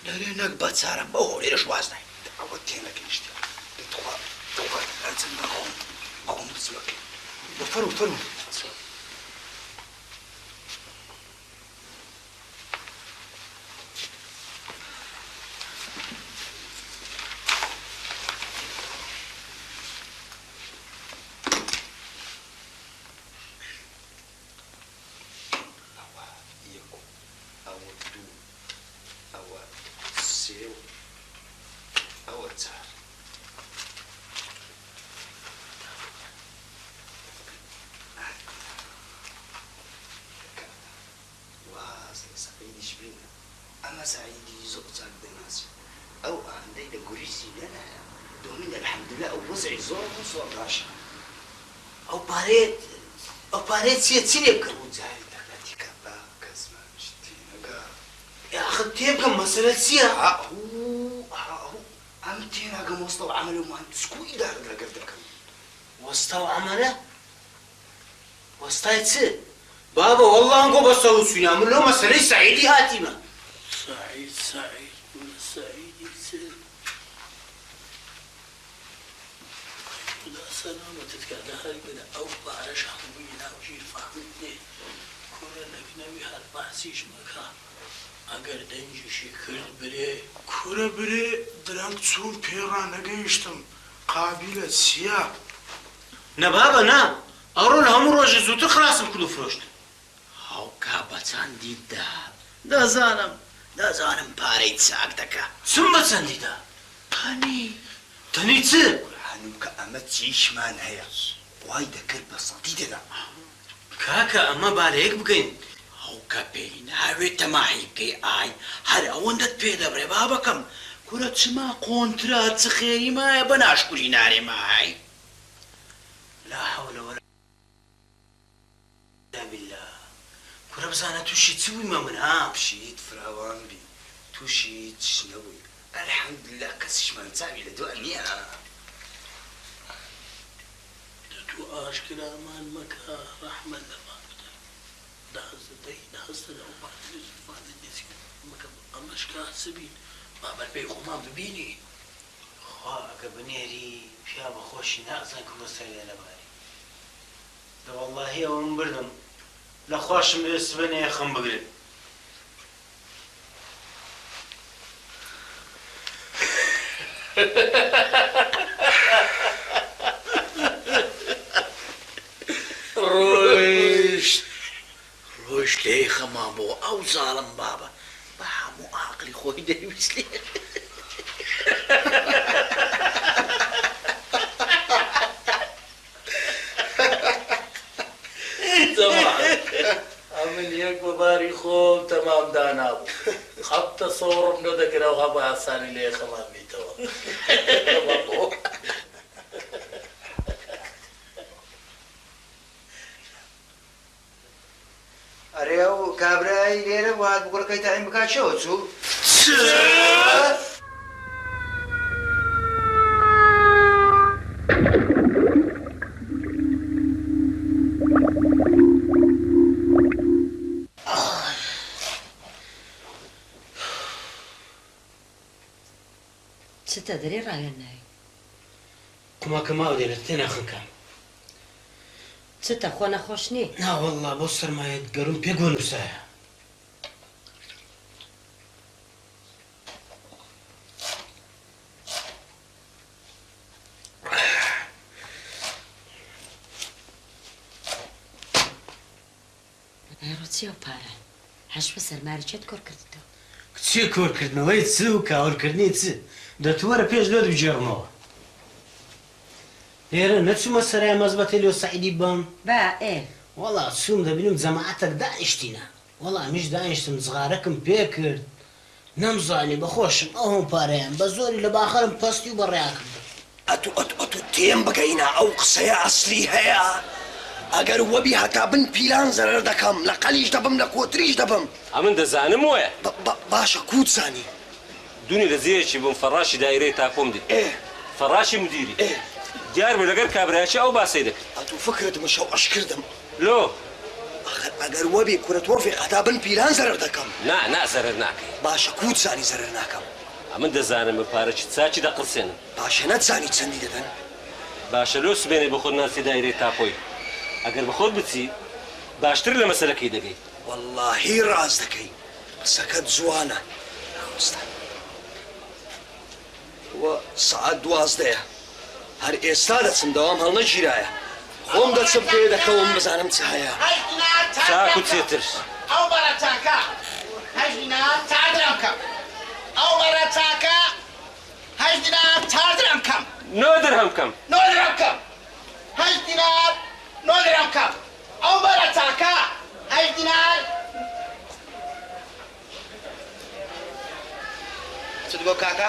دەرێ نەک بە چارە بە هۆلێرەش واز ناین ئەوە تێنەگەیشتە دەتوانێت ئەچەندە خۆم بچمەکەین فەرمو سێ و ئەوە چار واز لە سەعیدیش بینە ئەمە سەعیدی زۆر چاک دەناسی ئەو ئاندەی لە گوریسی لەنایە دومین الحەمدلله ئەو وەزعی زۆر باشە ئەو پارەیە چی لێ بکەم جاری دەکەتی کە با کەسمان شتی نەگا ئاخر تێ بکەم مەسەلە چییە؟ ئەم تێناگەم وەستە و عەمەل و مهندسکو و ئیدارە لەگەر دەکەم وەستا و عەمەلە؟ وەستای چ؟ بابە وەڵڵا ئەنگۆ بەستە و سوینە من لەو مەسەلەی سەعیدی هاتیمە سەعید سەعیدی چ؟ خدا سەلامەتت کاتە هەر بنە ئەو پارەش هەمووی ناو ژیر فامت نێ کوڕە نەبینەوی هەر باسیش مەکە ئەگەر دەنجیشی کرد برێ کوورە برێ درەنگ چوون پێڕان نەگەیشتم قابیلە چییە؟ نە بابە نا ئەڕۆ لە هەموو ڕۆژە زووتر خراسم کرد و فرۆشت هاوکا بە چەندیدا دەزانم پارەی چاک دەکا چم بە چەندیدا؟ تەنی چ؟ هەنووکە ئەمە چیشمان هەیە وای دەکرد بە سەدی دەدا کاکە ئەمە بالەیەک بکەین هاوکە پێی ناوێت تەماحی بکەی ئای هەر ئەوەندەت پێ دەبڕێ بابەکەم کورە چما قۆنترات چ خێری مایە بە ناشکوری نارێمای لا حول ولا قوة بالله کورە بزانە تووشی چ بوویمە من ها پشیت فراوان بی تووشی چ نەبووی ئەلحەمدولله کەسیشمان چاوی لە دووە نییە تو ئاشکرامان مەکە ڕەحمەت لەمان بدە داهەستە لەو باتری زوفانی دێسی مەکە ئەمەش کاسبین بابەت پێی خۆمان ببینی خوا ئەگە بنێری پیا بەخۆشی نازان کە بەسەری لە لەباری دە وەڵڵاهی ئەوەم بردم لە خواشم سبەنەیە خەم بگرێت ڕۆیشت لێی خەمان بۆ ئەو زاڵم بابە بە هەموو عاقلی خۆی دەویست لێ ئەمن یەک بە باری خۆم تەمام دانابوو خەب تەسەوڕم نەدەکراوە بە ئاسانی لێ خەمان بیتەوە ئەرێ ئەو کابرای لێرە وات بگوڕەکەی تایم بکات چەوە چوو؟ چتە دەرێ ڕاوێن ناوی قوماکە ماوە دێ لە تێناخەکان چتە خۆ نەخۆش نی؟ ناوەڵڵا بۆ سەرمایەت گەڕم پێ گۆ نووسایە ئەڕۆ چی ئەو پارە؟ هەش بە سەرماری چێت کۆر کردیتەوە کچی کۆرکردنەوەی چ و کاولکردنی چ دەتوەرە پێش دوێ دووجێڕمەوە لێرە نەچوومە سەرای مەزبەتێ لێ سەعیدی بم با ئێ وەڵا چووم دەبینم جەماعەتێک دانیشتینە وەڵا میش دانیشتم جغارەکم پێ کرد نەمزانی بەخۆشم ئەوم پارەیان بە زۆری لە باخەرم پەستی و بەڕێیا کردم ئەتو تێم بگەینە ئەو قسەیە ئەسلی هەیە ئەگەر وەبی هەتا بن پیلان زەرەر دەکەم لە قەلیش دەبم لە کۆتریش دەبم ئەمن دەزانم وایە باشە کووت زانی دوونی لە زیرێکی بووم فەڕاشی دایرەی تاکۆم دیت فەڕاشی مدیری دیار بوو لەگەر کابرایەکی ئەو باسی دەکرد ئەتو فکرت مشەو ئەش کردم لۆ ئەگەر وەبی کورەت وەفێ هەتا بن پیلان زەرەر دەکەم نا زەرەر ناکەی باشە کووت زانی زەرەر ناکەم ئەمن دەزانم بە پارەکی چاچی دەقڵسێنم باشە نەتزانی چەندی دەدەن باشە لۆ سبێنێ بە خۆت ناسی دایرەی تاپۆی ئەگەر بە خۆت بچی باشتر لە مەسەلەکەی دەگەی واللهی ڕاز دەکەی قسەکەت جوانە وە سەعات 12 هەر ئێستا دەچم دەوام هەڵنەگیرایە خۆم دەچم پێ دەکەوم بزانم چ هەیە چاک و چێتر ئەو بەرەتاکە هەژینا تا درەمکەم ئەو وەرە چاکە 8 دینار 4 درهم کەم 9 درهم کەم 9 درهم کەم 8 دینار 9 درهم کەم ئەو وەرە چاکە 8 دینار چت بۆ کاکە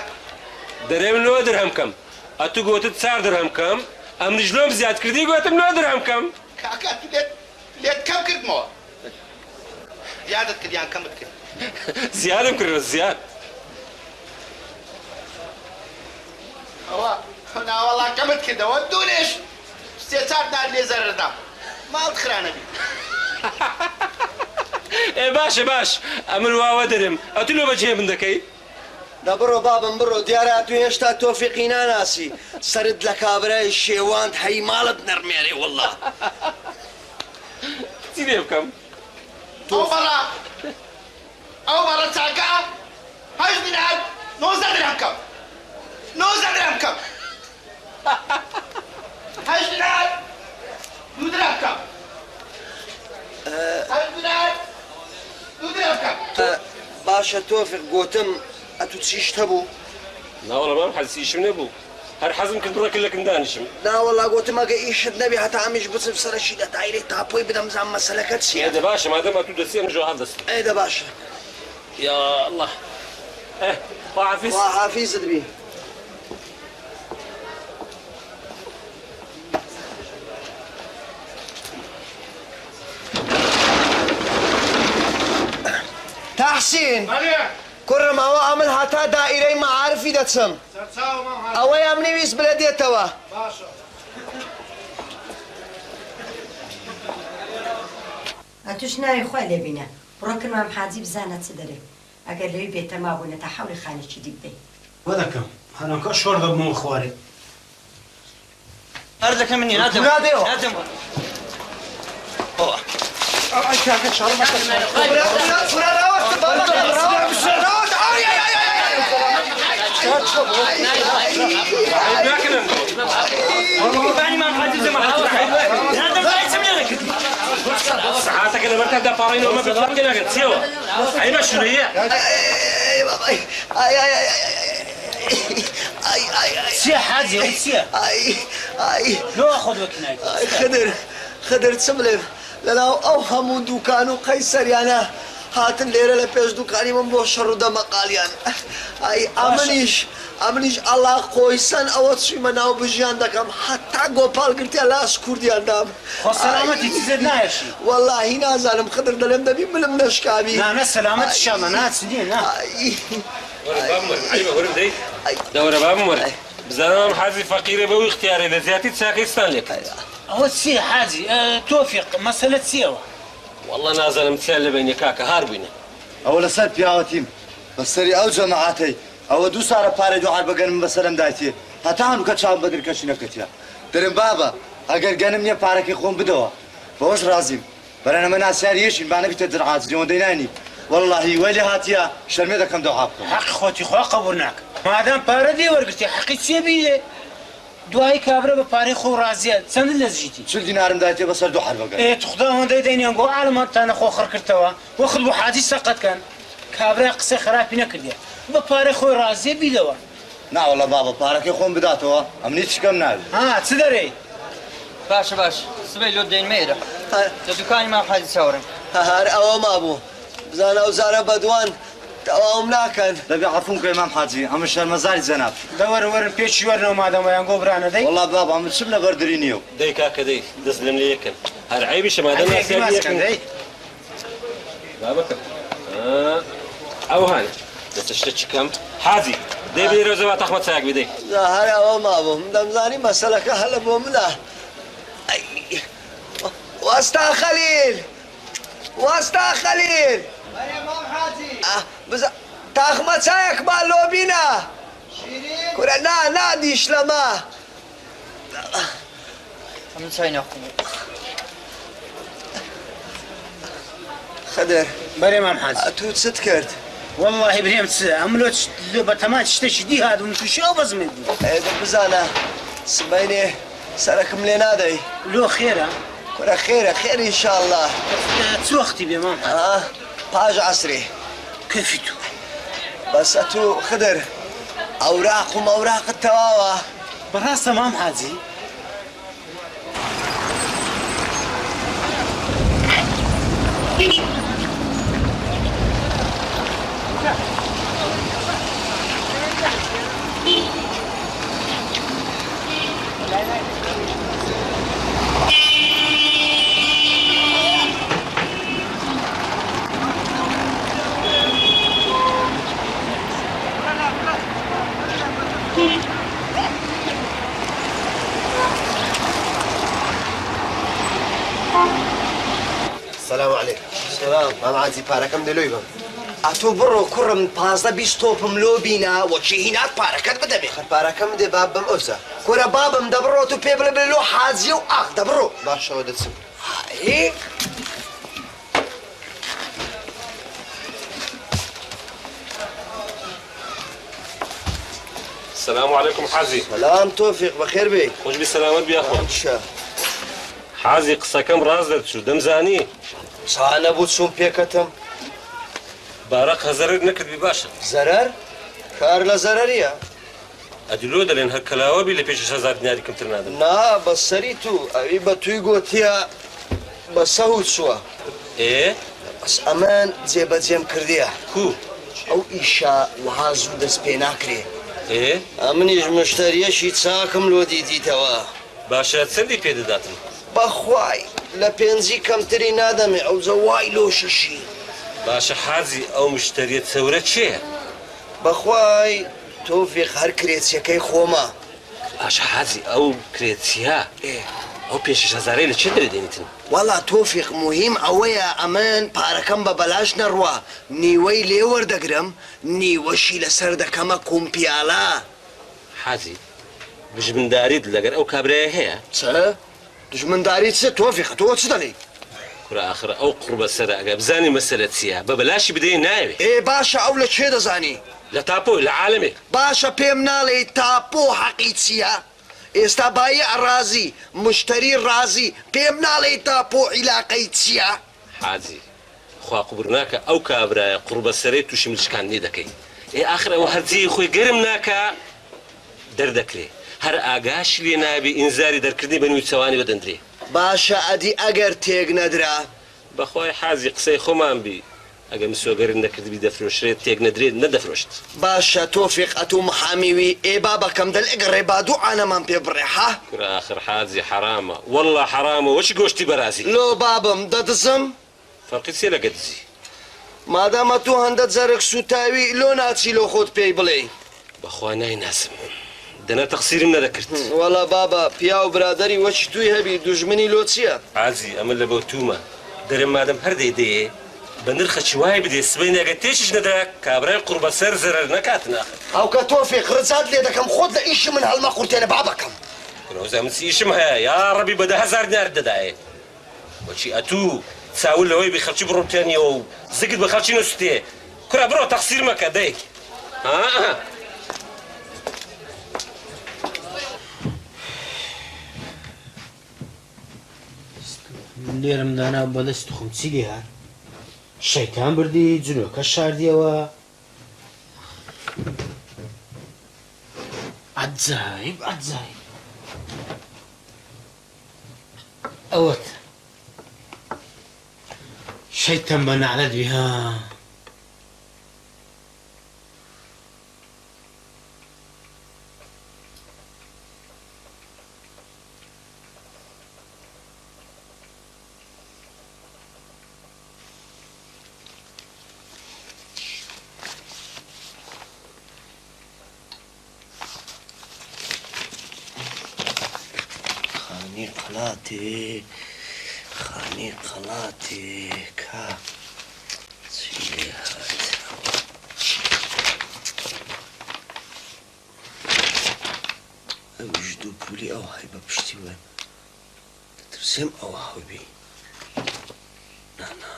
دەرێم 9 درهم کەم ئەتو گوتت 4 درهم کەم ئەمریش لۆم زیاد کردی گوتم 9 درهم کەم کاکە تو لێت کەم کردمەوە زیادت کردیان کەمت کرد زیادم کردەوە زیاد ئەوە ناوەڵا کەمت کردەوە دوونێش 3-4 دینار لێ زەرەردام ماڵت خرانەبی ئێ باشە باش ئەمن واوە دەرم ئەتو لۆ بەجێ من دەکەی دا بڕۆ بابم بڕۆ دیارە تو هێشتا تۆفیقی ناناسی سرت لە کابرای شێواند هەی ماڵت نەرمێنێ وەڵڵا چی لێ بکەم ئەو بەڕە چاکە 8 دینار 19 درهم کەم 19 درهم کەم 8 دینار 2 درهم کەم 8 دینار 2 درهم کەم باشە تۆفیق گوتم ئەتو چیشت هەبوو ناوەڵە مام حەزیشم نەبوو هەر حەزم کرد بڕەکە لە کندانشم ناوەڵا گوتم ئەگە ئیشت نەبی هەتا ئەمیش بچم سەرەشی لە دایرەی تاپۆی بدەم زان مەسەلەکە چییە ئێدە باشە مادەم ئەتو دەستی ئەم ژۆ هەڵدەست ئێدە باشە یا الله خواحافیز خواحافیزت بی تحسین کوڕم ئەوە ئەمن هەتا دائیرەی مەعارفی دەچم ئەوەی ئەم نویست بلە دێتەوە ئەتوش ناوی خوا لێبینە بڕۆکن مام حاجی بزانە چ دەرێ ئەگەر لەوی بێتە مابوونە تا حەولی خانێکی دی بدەیت وە دەکەم هەرانکە شۆر دەبمەوە خوارێ هەر دەکەم منی ناتەوە ناتەوە ئەی کاکە شەڕ مەکە ساعاتك انا مركز دفارين وما بتفرق لك تسيوا اي مشروعيه سيا حاجه سيا لو اخذ وكناي خدر تسملف لەناو ئەو هەموو دوکان و قەیسەریانە هاتن لێرە لە پێش دوکانی من بۆ شەڕ و دەمەقالیان ئای ئەمنیش ئەڵا خۆیسەن ئەوە چویمە ناو بژیان دەکەم هەتا گۆپاڵگرتیا لاس کوردیاندام سەلامەتی تیزت نایەشی وەڵاهی نازانم خدر دەڵێم دەبی ملم نەشکاوی نانە سەلامەت شەڵە ناچنیە نا دەورە بابم وەرە بزانم حەزی فەقیرە بەو اختیارێ لە زیاتی چاکەیستان لێ ئەوە چییە حاجی تۆفیق مەسەلە چیەوە والله نازانم چیان لە بینی کاکە هار بووینە ئەوە لەسەر پیاوەتیم بەسەری ئەو جەماعەتەی ئەوە دوو سارە پارەی دوعار بەگەنم بەسەرم دایتێ هەتا هەنووکە چاوم بە درکەشی نەکەتیا دەرم بابە ئەگەر گەنم نییە پارەکەی خۆم بدەوە بەوەش رازیم بەرەنەمە ناسیاریەشین با نەبیتە درعات جۆندەی نانی واللهی وەلی هاتیە شەرمێ دەکەم دەوها بکەم حەق خۆتی خوا قبول ناکە مادام پارە دێ وەرگرتی حەقی چێ بیدێ دوای کابرا بە پارەی خۆ ڕازیە چەند لە زیتی 40 دینارم دایتێ بەسەر دوعار بەگەن توخدا ئەوەندەی دەینیان گۆ عالمەتانە خۆ خڕ کردەوە وەخت بۆ حاجی سەقەتکەن کابرا قسەی خراپی نەکردێ بە پارەی خۆی ڕازیە بیدەوە ناوەڵە بابە پارەکەی خۆم بداتەوە ئەم هیچ کەم ناوی چ دەرێ باشە باش سبەی لۆ دەین مێرە لە دوکانی مام حاجی چاوەڕێم هەر ئەوە مابوو بزانە ئەو زارە بەدوان تەواوم ناکەن دەبێ عەفوم کە مام حاجی ئەمە شەرمەزاری جەناب دەوەرە وەرن پێشی وەرنەوە مادەمەیان گۆ برانە دەی وەڵڵا بابا من چم لەبەردری نییە دەی کاکە دەی دەست لەم لێ یەکەن هەر عیبیشە مادەم ناسیاری یەکەن بابەکە ئەو هانە دەستە شتە چکەم حاجی دەی بێ ڕۆژەوە تەخمە چاک بدەی هەر ئەوە مابوو دەمزانی مەسەلەکە هەلە بۆ منە وەستا خەلیل وەستا خەلیل تاخمە چایەکمان لۆ بینە کورە نادیش لەمە ئەمن چای ناخۆم خەدەر بەرێ مام حاجی تو چت کرد والله برێم چ ئەملۆ بە تەمان شتێکی دی هاتبووم تووشی ئەو بەزمێت بوو بزانە سبەینێ سەرەکم لێ نادەی لۆ خێرە کورە خێرە خێر ئینشاءالله چ وەختی بێ مام پاژ عەسرێ کەفی تو بس أتو خدر أوراق وموراق التواوى براس تمام حاجي. السلام عليكم. السلام. ما معزي باركم دلوي أتو برو كرم 15-20 توبم لو بينا وشي هناك باركت بدمي. باركم دي باب بموزة. كورا بابم دبرو تو بيبل بلو حازيو أخ دبرو. باشا ودت سب. هاي. السلام عليكم حازي. سلام توفيق بخير بي. خوش بسلامت بيا أخوان. شا. حازي قصة كم راز درت شو دمزاني. صانا بوتسون بيكتم. بارق هزرر نكد بباشا. زرر؟ كارلا زررية. أدلو دلين هالكلاوة بي لبيش هزار دنياري كم ترنادم. نا بس سريتو أبي بتوي قوتيا بس هو سوا. إيه؟ بس أمان جيب جيم كرديا. كو. أو إيشا وهازو دس بيناكري. إيه؟ أمنيش مشتريه شي تساكم لو دي توا. باشا تسندي بيد داتن. بخواي لبينزي كم تري نادمي أو زواي لو شيشي. باشا حازي أو مشتريه ثورة شيء. بخواي توفيق هر كريتسيا خوما. باشا حازي أو كريتسيا. إيه. أو بيش هزاري لتشدري دينتن. والله توفيق مهم أويا أمان باركم ببلاش نروا نيوي ليور دقرم نيوشي لسر دكما كومبيالا. حازي بجمن داريد لقر أو كابرية هي. سا دجمن داريد سا توفيق تو تصدلي. كرة آخر أو قرب السرقة بزاني مسألة سيا ببلاش بدين ناوي. إيه باشا أولا شيء زاني. لا تابو العالمي. باشا بيمنالي تابو حقيقية. استبايع رازي مشتري رازي بيمنالي تابو علاقيتيا. حازي خوا قبرناك أو كابرا قرب السريت وشملش كان نيدكي. إيه آخر أو هرزي خوي قرمناك دردكري. هر آقاش لي نابي إنزاري دركردني بنوي ثواني بدندري. باشا أدي أجر تيج ندرا. بخواي حازي قصي خمان بي. أجا مسوا قرن نكرد بي دفروشريت تيج ندري ندفروشت. باشا توفيق أتو محاميوي إيه بابا كم دل إجر بادو أنا من بيبرحه. كرا آخر حازي حرامة والله حرامة وش قوشتي براسي. لو بابا مدتزم. فرقي سيلا قدزي. ما دام تو هندت زرق سوتاوي لو ناتي لو خود بي بلي. بخواي ناي ناسم. دنا تقصيري من ذكرت. والله بابا بياو برادري وش توي هبي دجمني لوتسيا. عازي أمل لبوتوما. درم مادم هردي دي. بنرخ شوي بدي السبين يا قتيش ندرك كابرين قرب سر زر نكاتنا. أو كتوفيق رزاد لي دكم خود لإيش من هالمقولتين بابكم. كنو زعمت إيشمها يا ربي بدها هزار نارد داعي. وشي أتو تساول له بخلشي برو تاني أو زقد بخلشي نستيه. كنا برو تقصير ما كدايك. ها. لێرم دانا بەدەست خۆم چی لێ هات شەیتان بردی جنۆکە شاردیەوە عجایب عجایب ئەوەت شەیتان بە نەعلەدوی ها خاني قلاتي كا سيهات اوجدو بولي او هايبا بشتي وين ترسم او هايبي نانا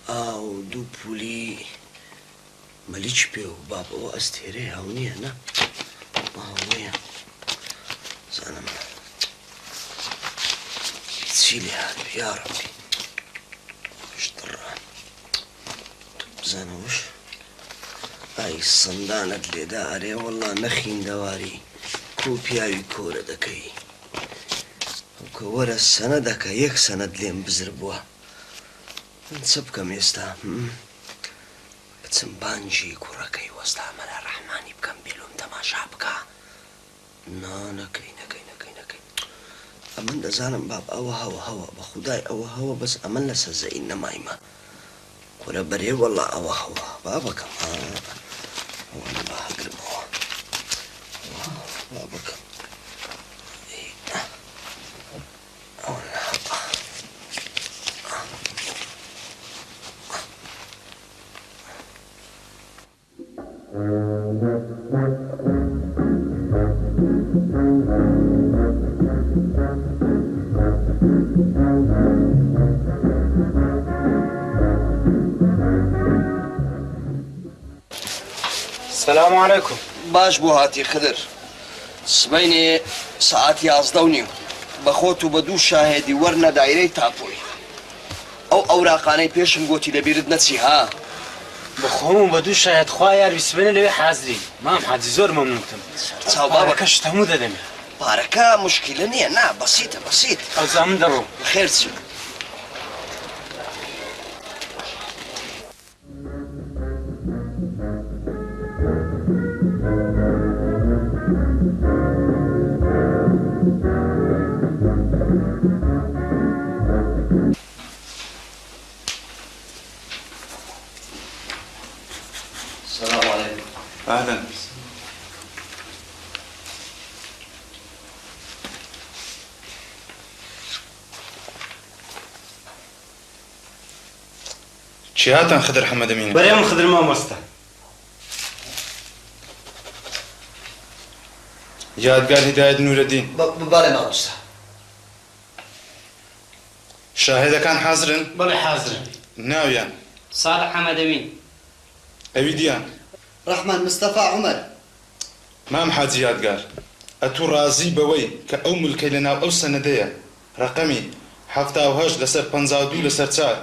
او دو بولي مليش بيو بابا او استيري هوني هنا ما هوني زانم تشيلي هذا يا ربي وش ضران زانوش ئای سندانت لێدا ئەرێ وەڵا نەخین دەواری کۆ پیاوی کۆرە دەکەی کە وەرە سەنە دەکە یەک سەنەت لێم بزر بووە من چ بکەم ئێستا بچم بانجی کوڕەکەی وەستا مەلا ڕەحمانی بکەم بێلۆم تەماشا بکە نەکەی ئەمن دەزانم باب ئەوە هەوە بە خودای ئەوە هەوە بەس ئەمن لە سەرزەئی نەمایمە کورە بەرێ وەڵا ئەوە هەوە با بکەم ئەوە باگرمەوە با بکەم السلام عليكم باش بۆ هاتی خدر سبەینێ سەعات 11:30 بەخۆت و بە دوو شاهێدی وەرنە دایرەی تاپۆی ئەو ئەوراقانەی پێشم گۆتی لەبیرت نەچی ها بخۆم و بە دوو شاهێد خوا یاری سبەینە لەوێ حازری مام حاجی زۆر مەمنونتم چاو بابەکە پارەکەشت هەموو دەدەمێ پارەکە مشکلە نییە نا بەسیتە بەسیت ئەو جا من دەڕۆم خێر چی السلام عليكم أهلا چی هاتن خضر حمد امینه؟ برای من خضر مامۆستا یادگار هدایت نورالدین بەڵێ مامۆستا شاهێدەکان حازرن؟ بەڵێ حازرن ناویان صالح حمد امین ئەوی دییان ڕەحمان مستەفا عومەر مام حاجی یادگار ئەتوو ڕازی بەوەی کە ئەو ملکەی لەناو ئەو سەنەدەیە ڕەقەمی 78 لەسەر 52 لەسەر 4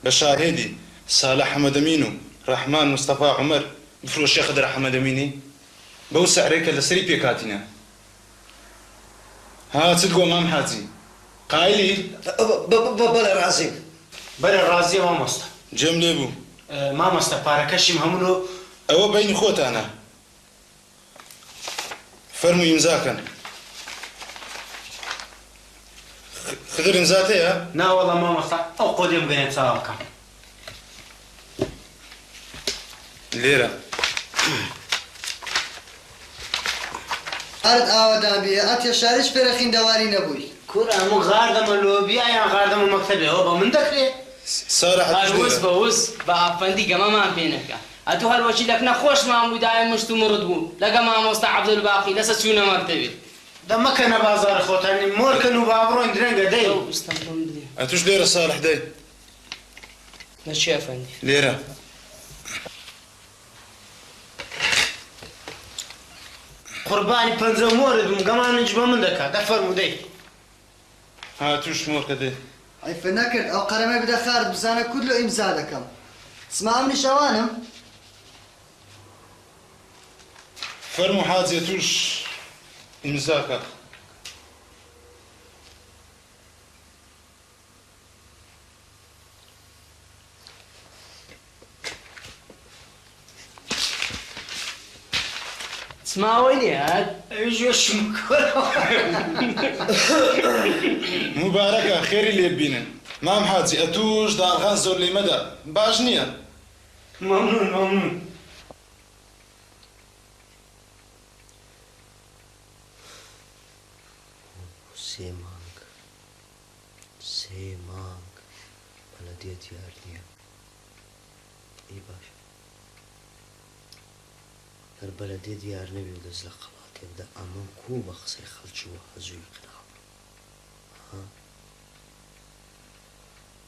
بە شاهێدی صالح حەمەد ئەمین و ڕەحمان مستەفا عومەر بفرۆشێ خدر حەمەد ئەمینی بەو سەعرەی کە لەسەری پێکاتینە ها چت گۆ مام حاجی قایلی بەڵێ ڕازیم بەرە ڕازیە مامۆستا جێم لێ بوو مامۆستا پارەکەشیم هەموو ئەوە بەینی خۆتانە فەرمووی ئیمزاکەن خدر ئیمزات هەیە؟ ناوەڵە مامۆستا ئەو قۆدێم بگەنێ چاوا بکەم لێرە ئەرد ئاوادان بێ ئەتێ شاریش پێرەخین دەواری نەبووی کوڕە هەموو غاردەمە لۆبیا یان غاردەمە مەکتەبێەوە بە من دەکرێت سارە هەروز بەوز بە ئافەندی گەمەمان پێ نەکە ئەتوو هەروەکی لەک نەخۆشمان بوو دایە مشت و مرد بوو لەگە مامۆستا عەبدولباقی لەسەر چوونە مەکتەبێ دەمەکەنە بازار خۆتانی مۆرکەن و بابڕۆین درەنگە دەی ئەتوش لێرە ساڵح دەی نەچی ئەفەندی لێرە قوربانی پەنجە مۆرت بووم گەمانج بە من دەکات دەفەرموو دەی هاتوش مۆرکە دەی ئەیفە نەکرد ئەو قەرەمە بدە خار بزانە کورد لە ئیمزا دەکەم سمام نیشەوانم فەرموو حاجێ توش ئیمزاکە سماوەی لێهات ئەویش وێشم مبارەکە خێری لێ ببینن مام حاجی ئەتوش داڕغان زۆر لێ مەدە باش نییە مەمنون مەمنون سێ مانگ بەلەدێت یار نییە ئی باش هەر بەلەدێ دیار نەبی و دەست لە قەڵاتێکدا ئەمەم کوو بە قسەی خەڵکی و هەزووی قناڵ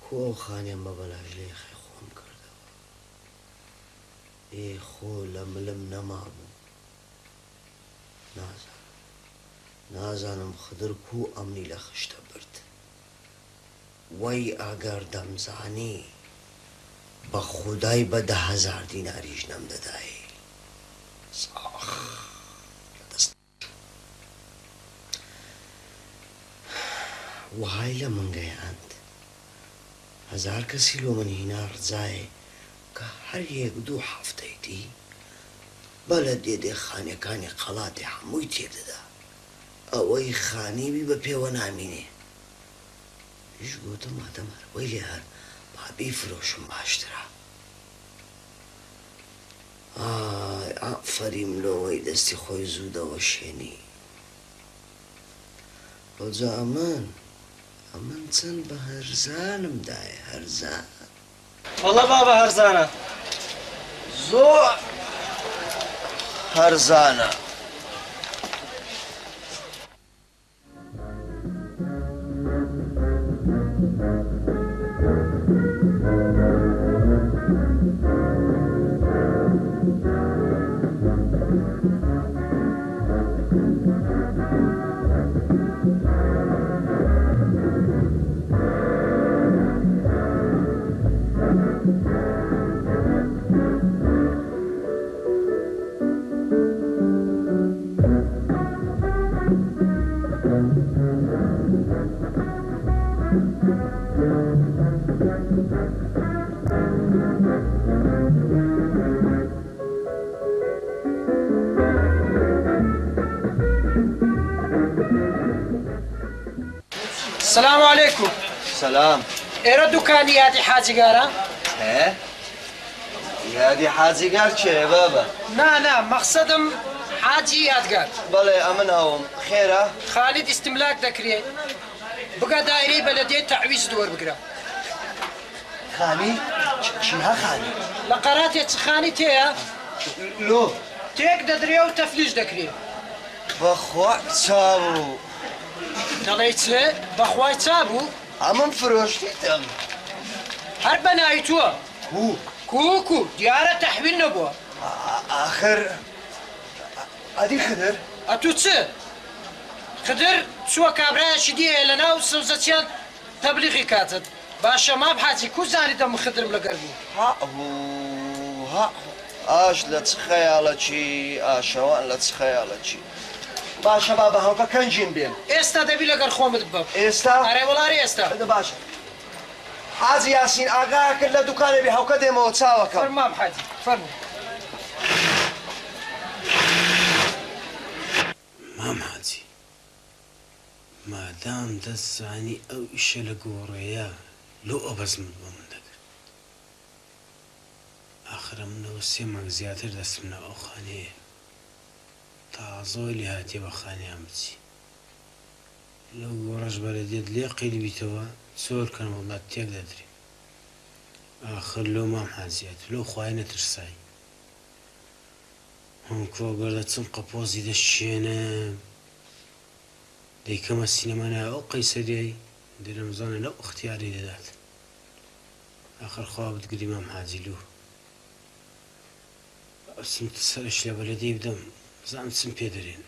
کو ئەو خانیان بە بەلاژ لێ خەی خۆم کردەوە ئێ خۆ لە ملم نەمابوو نازانم خدر کو ئەمنی لە خشتە برد وەی ئاگەر دەمزانی بە خودای بە 10,000 دیناریش نەمدەدایێ وهای لە منگەیاند هەزار کەسی لۆ من هینا ڕزایە کە هەر یەک دوو هەفتەی دی بەلە دێدێ خانەکانی قەڵاتی هەمووی تێدەدا ئەوەی خانیوی بە پێوە نامینێ هیچ گوتم مادەمەر وەی لێ هەر بابی فرۆشم باشترا ئای ئافەریم لەوەی دەستی خۆی زوودەوە شێنی ڕۆجا ئەمن چەند بە هەرزانم دایە هەرزان وەڵە بابە هەرزانە زۆر هەرزانە السلام عليكم. سلام. ئێرە دوکانی یادی حاجیگارە؟ یادی حاجیگار چێ بابە؟ نا مەقسەدم حاجی یادگار. بەڵێ ئەمن هەوم خێرە؟ خالید ئیستیملاک دەکرێت بگە دایرەی بەلەدێ تەعویز دووەر بگرە. خانی؟ چیها خانی؟ لە قەراتێ چ خانی تێیە؟ لۆ تێک دەدرێ و تەفلیش دەکرێت. بەخوا چاوو. دەڵێ چێ؟ بەخوای چابوو؟ ئەمەم فرۆشتیتم. هەر بە ناوی تووە؟ کو دیارە تەحویل نەبووە. ئاخر ئەدی خدر؟ ئەتوو چ؟ خدر چووە کابرایەکی دیێ لە ناو سەوزەچیان تەبلیغی کاتت. باشە مام حاجی کو زانیتە من خدرم لەگەڵ بوو؟ ئاش لە چ خەیاڵەکی ئاشەوان لە چ خەیاڵەکی. باشە بابە هەوکە کەنجین بێن. ئێستا دەبی لەگەڵ خۆمت بم. ئێستا؟ ئەرێ وەڵاری ئێستا. باشە. حاجی یاسین ئاگا کرد لە دوکانێ بێ هەوکە دێمەوە چاوەکە. فەرمام حاجی فەرموو. مام حاجی مادام دەستزانی ئەو ئیشە لە گۆڕەیە لۆ ئەبەز من بۆ من دەکرد ئاخرە منەوە 3 مانگ زیاتر دەستمنە ئەو خانەیە تازۆی لێ هاتیە بە خانیان بچی لەو گۆڕەش بەلەدێت لێ قیلی بیتەوە چۆر کەن وڵات تێک دەدرێ ئاخر لۆ مام حاجیات لۆ خوای نەترسایی هەمکۆ گەردە چم قەپۆزی دەشێنە دەیکەمە سینەمانە ئەو قەیسەریایی دەرەمزانە لەو اختیاری دەدات ئاخر خوا بتگری مام حاجیلو ئەسم سەرش لە بەلەدەی بدەم زانم چم پێ دەرێن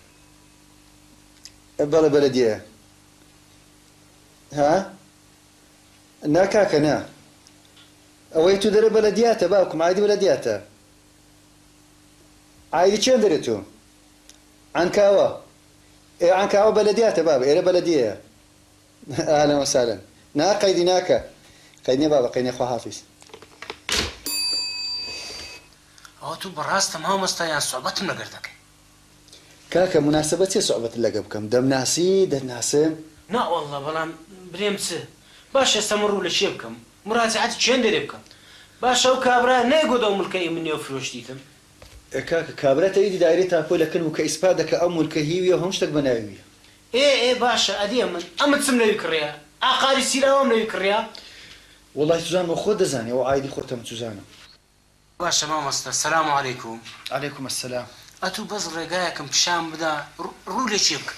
بەڵێ بەلەدیە ها ناکاکە نا ئەوەی تو دەرە بەلەدیاتە باوکم عایدی بەلەدیاتە عایدی چێن دەرێت تۆ عنکاوە عنکاوە بەلەدیاتە بابە ئێرە بەلەدیەیە ئاهلەن وەسالەن نا قەیدی ناکە قەیدنێ بابە قەیدنێ خوا حافیز ئەوە تو بەڕاستە مامۆستایان سوحبەتم لەگەر دەکەی کاکە مناسبەت چێ سوحبەت لەگە بکەم دەمناسی دەتناسم ناوەڵڵا بەڵام برێم چ باش ئێستا من ڕوو لە شێ بکەم مراجعەتی چێن دەرێ بکەم باشە ئەو کابرا نەیگۆدا ئەو مولکەی من نێو فرۆشتیتم کاکە کابراتە ئیدی دایرەی تاپۆی لەکەن و کە ئیسپات دەکە ئەو مولکە هیویە هەموو شتێک بەناویە ئێ باشە ئەدیە من ئەمە چم لەوی کڕیا ئاقاری سیراوەم لەوی کڕیا وڵی توزان بۆ خۆت دەزانێ ئەو عایدی خۆتەم توزانم باشە مامۆستا سەلام عەلەیکوم عەلەیکوم ئەسسەلام ئەتوو بەس ڕێگایەکم پیشان بدا ڕوو لێ چێ بکە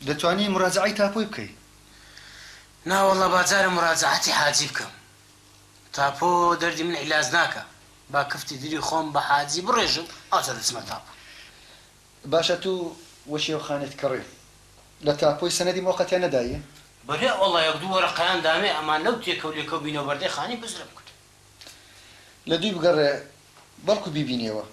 دەتوانی مراجعەی تاپۆی بکەی ناوەڵڵا باجارە مراجعەتی حاجی بکەم تاپۆ دەردی من عیلاج ناکە با کفتی دری خۆم بە حاجی بڕێژم ئەوجا دەچمە تاپۆ باشە تو وەشی ئەو خانێت کڕێ لە تاپۆی سەنەدی مۆقەتیان نەدایە بەرێ وەڵڵا یەک دوو وەرەقەیان دامێ ئەمان لەو تێکەو لێکەو بینەوە بەردەی خانی بزرم کرد لە دوی بگەڕێ بەڵکو بیبینیەوە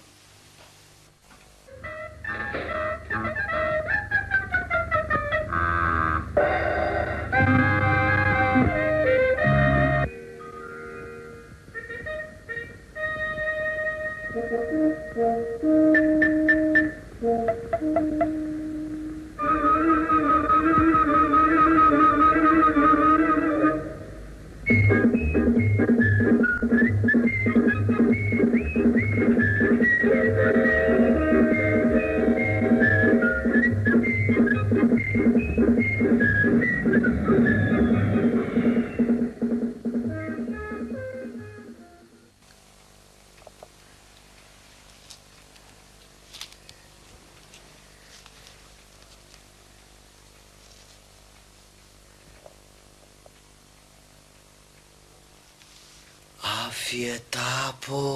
ئافێتاپۆ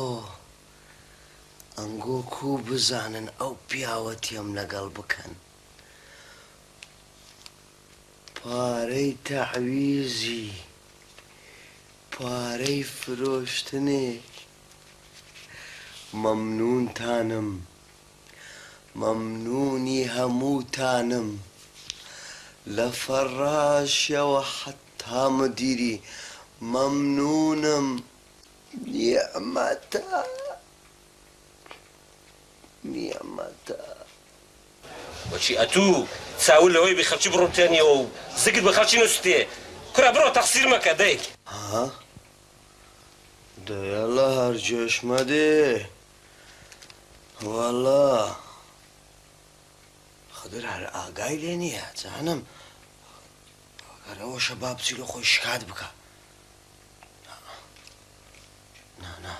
ئەنگۆکو بزانن ئەو پیاوەتیم لەگەڵ بکەن پارەی تەعویزی پارەی فرۆشتنێ مەمنوونتانم مەمنوونی هەمووتانم لە فەڕاشیەوە حەتا مدیری مەمنونم نیعمەتە نیعمەتە وەچی ئەتوو چاول لەوەی بە خەڵکی بڕۆتێنیەوە و زگت بە خەڵکی نووسێ کورا بڕۆ تەقسیر مەکە دایک ها دەیەڵە هەرجێشمە دێ وەڵا خدر هەر ئاگای لێ نییە جانم ئەگەر ئەوەشە با بچی لە خۆی شکات بکە نا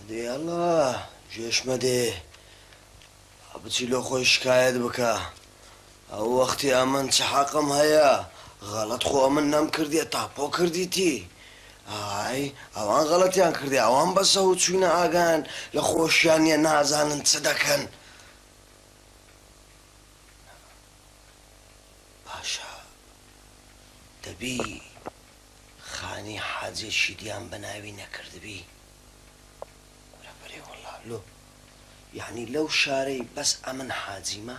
دێڵە جێشمە دێ بچی لە خۆی شکایەت بکە ئەو وەختی ئەمن چ حەقم هەیە غەڵەت خۆ من نەم کردیە تاپۆ کردیتی ئای ئەوان غەڵەتیان کردی ئەوان بەسە و چوینە ئاگان لە خۆشیان نیە نازانن چ دەکەن باشە دەبی خانی حاجێکی دیان بەناوی نەکردبی لۆ یعنی لەو شارەی بەس ئەمن حاجیمە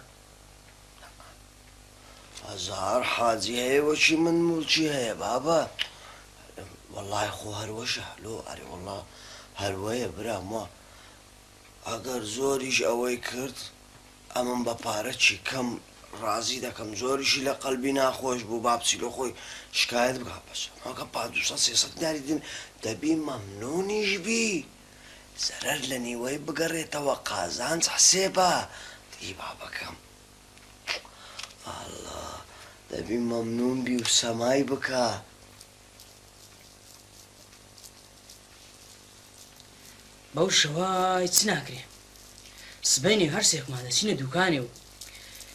هەزار حاجی هەیە وەچی من موڵکی هەیە بابە وەڵای خۆ هەروەشە لۆ ئەرێ وەڵا هەروەیە برامە ئەگەر زۆریش ئەوەی کرد ئەمن بە پارەچی کەم ڕازی دەکەم زۆریشی لە قەلبی ناخۆش بوو با بچی لە خۆی شکایەت بکە بەش ئەمەکە 500 دیناری دین دەبی مەمنونیش بی زەرەر لە نیوەی بگەڕێتەوە قازانج حسێبە دی بابەکەم ئاڵا دەبی مەمنون بی و سەمای بکە بەو شەوای چ ناکرێ سبەینی هەر سێکمان دەچینە دوکانێ و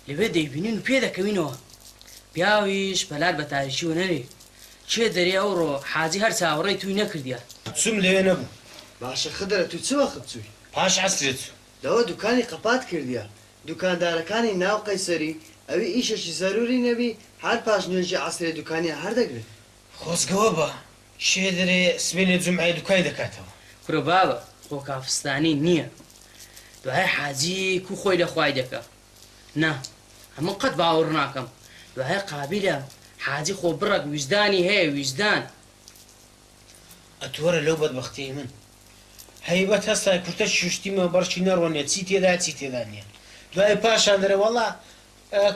لەوێ دەیبینین و پێ دەکەوینەوە پیاویش بەلار بە تاریکی و نەرێ چێ دەرێ ئەوڕۆ حاجی هەر چاوەڕێی توی نەکردیە چوم لەوێ نەبوو باشە خدرە تو چ وەخت چووی پاش عەسرێت دەوە دوکانی قەپات کردیە دوکاندارەکانی ناو قەیسەری ئەوی ئیشەشی زەروری نەبی هەر پاش نوێژی عەسرێ دوکانی هەر دەگرێت خۆزگەوە بە شێ دەرێ سبێنێ جومعی دوکای دەکاتەوە کورە بابە خۆ کافستانی نییە دوای حاجی کو خۆی لەخوای دەکە نا هەموو قەت باوەڕ ناکەم دوای قابلە حاجی خۆ بڕک ویجدانی هەیە ویجدان ئەتوەرە لەو بەدبەختیی من هەیبەت هەستا کورتە شوشتیمە بەڕکی نەڕۆنێ چی تێدا چی تێدا نییە دوای پاشان دەرێ وەڵا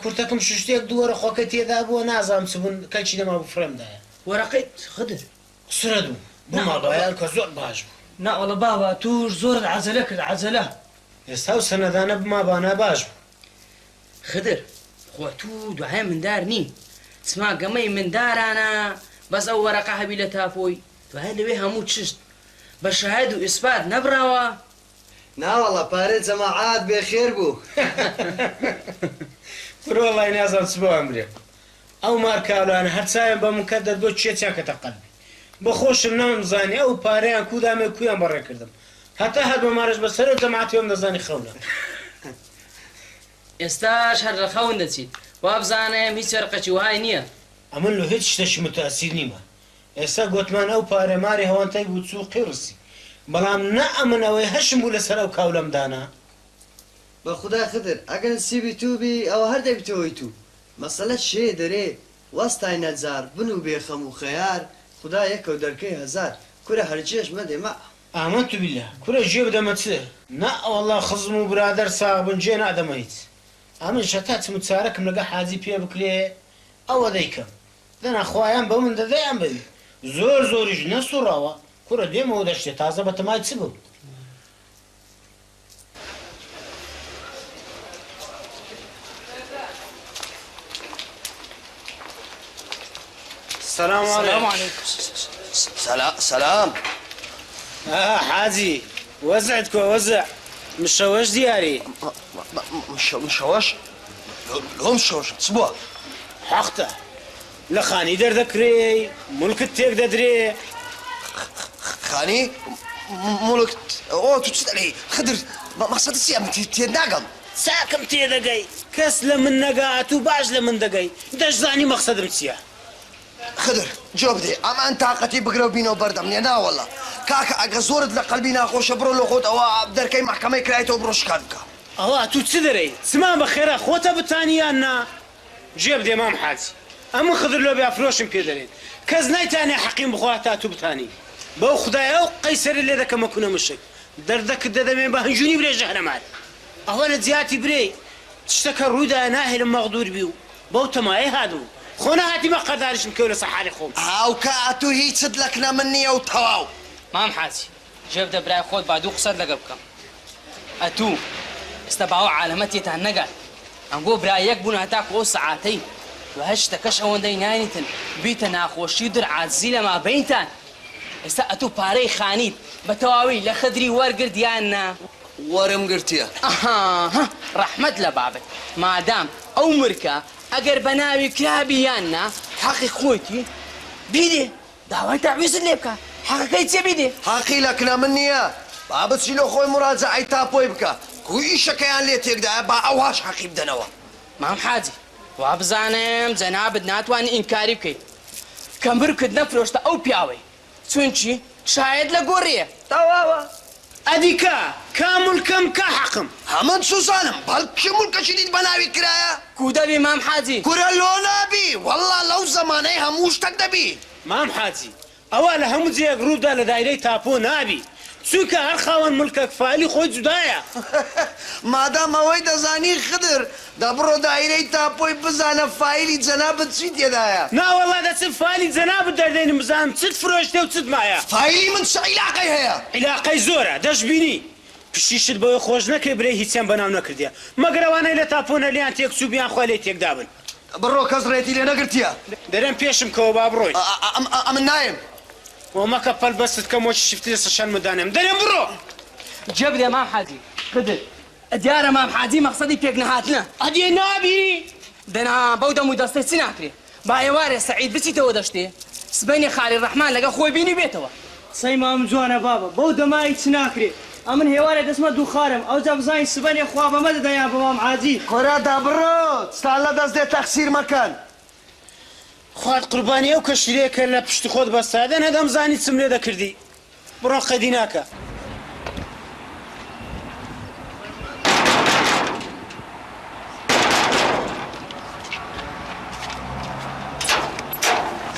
کورتەکەم شوشتێک دووەرە خۆکە تێدا بووە نازانم چ بوون کەلکی نەما بوو فرێمدایە وەرەقەیت خدر سرە دوو بماڵایان کە زۆر باش بوو ناوەڵە بابە توش زۆر عەجەلە کرد عەجەلە ئێستا و سەنەدانە بمابانە باش بوو خدر خۆ تو دوای مندار نیم چما گەمەی مندارانە بەس ئەو وەرەقە هەبی لە تاپۆی دوای لەوێ هەموو چشت بە شاهد و ئیسپات نەبراوە ناوەڵە پارێ جەماعات بێخێر بوو برۆ وەڵای نازانم چ بۆ ئەمرێ ئەو مارکاولانە هەرچاوێن بە من کەت دەربۆ چێتیاکەتە قەلبی بە خۆشم نەمزانی ئەو پارەیان کودامێ کویان بەڕێکردم هەتا هەر بە مارەش بەسەرە جەماعەتیۆم دەزانی خەونە ئێستاش هەر لە خەون دەچیت وا بزانم هیچ وەرقەی وای نییە ئەمن لە هیچ شتێکی متەئسیر نیمە ئێستا گوتمان ئەو پارێماری هەوانتای بوو چوو قیڕسی بەڵام نە ئەمن ئەوەی هەشم بوو لەسەر ئەو کاولەمدانە بەخدا خدر ئەگەر سیبی توبی ئەوە هەر دەبیتەوەی تو مەسەلە شێ دەرێ وەستای نەجار بن و بێخەم و خەیار خدا یەکە و دەرکەی هەزار کورە هەرچێش مەدێمە ئامە تو بیلە کورە ژێ بدەمە چ نا ئەوەڵا خزم و برادەر ساغ بن جێ نادەمە هیچ ئەمن شەتا چم و چارەکەم لەگە حاجی پێ بکرێ ئەوە دەیکەم دەنا خوایان بە من دەدەیان بەوی زۆر زۆریش نەسوڕاوە کورە دێمەوە دەشتێ تازە بە تەمای چ بوو السلام عليكم. سلام. حاجي وزعتك وزع مشوش دياري. مشوش؟ لو مشوش صبوا. حقته. لخاني در ذكري ملك التيك ددري. خاني ملك او تشتري خدر مقصد السيام تيداقم. ساكم تيدقي كس لمن نقعت وباش لمن دقي داش زاني مقصد متسيا خدر جواب دي اما انت طاقتي بقرا بينا وبردم انا والله كاكا اغزورت لقلبينا خوش برو لو خود او بدركي محكمه كرايته بروش كانك اه تو تسدري سما بخير خوته بتانيانا جيب دي امام حاج اما خضر لو بافروش بيدرين كزناي تاني حقيم بخواتا تو بتاني بو خدايا قيصر اللي ذاك ما كنا مشي دردك ددمي بهنجوني بلا جهنمات اهو زياتي بري تشتكى الرودا ناهل مغدور بيو بو تماي هادو خونا هاتي ما قدرش مكوله صحاري خوم او كاتو هي تصدلكنا مني او تواو مام حاجي جيب دبراي خود بعدو قصد لقبك اتو استبعوا علامتي تهنقل انقو برايك بنا هتاك او ساعتين وهشتكش اون دينانيتن بيتنا خوشي در عزيله ما بينتان استأتو باري خانيت بتواوي لخدري ورقر ديالنا ورم قرتيا اها رحمة لبابك ما دام عمرك اگر بناوي كلابيانا حقي خوتي بيدي دعوة تعويز اللي بكا حقي كيتسي بيدي حقي لكنا مني يا بابا تسيلو خوي مراجع اي تابوي بكا كوي شكيان لي تيقدا با اوهاش حقي بدنوا مام حاجي وابزانم زناب ناتوان انكاري بكي كم بركد نفروشتا او بياوي تونشي شاهد لقوريه تواوا اديكا كامل كم كحقم همن سوزانم بلكي ملك شديد بناوي كرايا كودا بي مام حاجي كورا لونا بي والله لو زماني هموش تقدا بي مام حاجي اولا هم زي قرودا لدايري تابو نابي سوكا هرخاون ملكك فالي خوي زدايا مادام اوي دزاني خضر دبرو دايري تابوي بزانا فايلي جناب تسيد يدايا نا والله دا سب فالي جناب دردين بزان تسد فروشتي وتسد معايا فايلي من شو علاقي هيا علاقي زورة داش بيني پشیشت بۆ خۆش نەکەی برێ هیچیان بەناو نەکردیە مەگەرەوانەی لە تاپۆنە لیان تێک سوبیان خۆ لێ تێکدابن بڕۆ کەس ڕێتی لێ نەگرتیە دەرێن پێشم کەوە با بڕۆی ئەمن نایم ومەکە پەل بەست کە مۆچی شفتی سەشان مدانم دەرێن بڕۆ جێب دێ مام حاجی قدر دیارە مام حاجی مەقسەدی پێک نەهاتنە ئەدێ نابی دەنا بەو دەم و دەستەی چی ناکرێ با ئێوارێ سەعید بچیتەوە دەشتێ سبەینی خالی ڕەحمان لەگە خۆی بینی بێتەوە سەی مام جوانە بابە بەو دەمای چ ناکرێ ئەمن هێوارێ دەستمە دوو خارم ئەو جا بزانین سبەنێ خوا بەمە دەدەیان بە مام حاجی کۆرادا بڕۆ ستان لە دەست دێ تەخسیر مەکەن خوارد قوربانی ئەو کەشتێکە لە پشتی خۆت بەستادە نەدەم زانی چم لێ دەکردی بڕۆ قەدی ناکە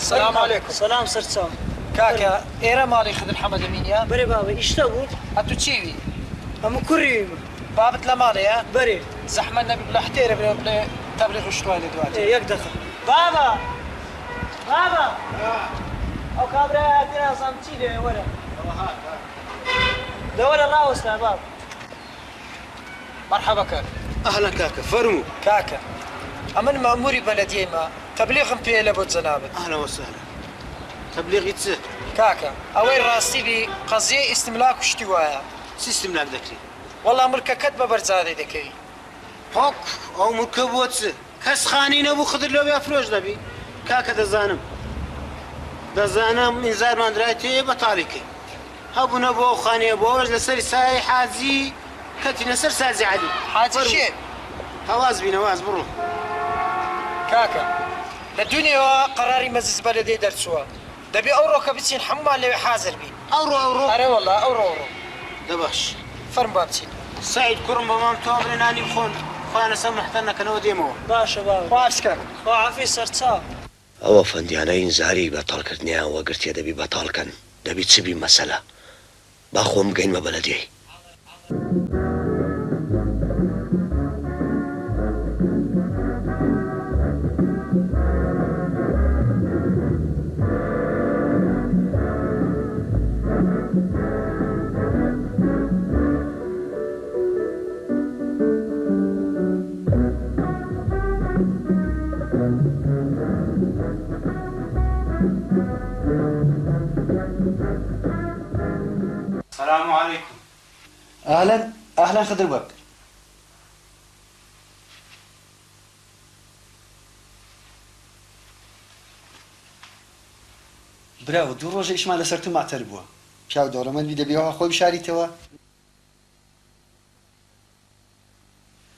السلام عليكم. سلام سرچاو. كاكا إيرا مالي خذ محمد أمينيا. بري بابا اشتغل. أنتو تشيوي. أم كوري. بابت لمالي يا. بري. زحمة النبي بلا حتيرة بلا تبليغ شوي دلوقتي. إيه يقدخل. بابا. بابا. أو كابرا دينا صامتي ده ورا. ده ورا راوس لا بابا. مرحبا كاكا. أهلا كاكا فرمو. كاكا. أمن مأموري بلدية ما تبليغ مبيلة بود زنابت. أهلا وسهلا. تبليغ يتسه. كاكا أوين راسي بي قضية استملاك واشتواها. شو استملاك ذكري؟ والله ملكة كتبة برزادي ذكري. هوك أو ملكة بوتسه. كاس خاني نبو خضر لو بيافروج دبي. كاكا دزانم إنذار من رأيتي بطالك. هبو نبو خاني بوج لسر ساي حازي كتي نسر سازي عدي. حازي شيء. هواز بي نواز برو. كاكا للدنيا قراري مزز بلدي درسوا دبي أورو كبتين حمال اللي حاضر بي أورو أري والله أورو دباش فەرم با بچین سعید کوڕم بە مام تۆ بڵێ نانی بخۆن خوانە سەمەحتەر نەکەنەوە دێمەوە باشە باوە خوارسکە خواعافی سەرچاو ئەوە فەندیانەی زاری بەتاڵکردنیان وەگرتێ دەبی بەتاڵکەن دەبی چبی مەسەلە با خۆم بگەینمە بەلەدێی السلام عليكم. أهلا خضر بك. براو دوو ڕۆژە ئیشمان لەسەر تو ماتەر بووە پیاو دەوڵەمەندی دەبێەوە خۆی بشاریتەوە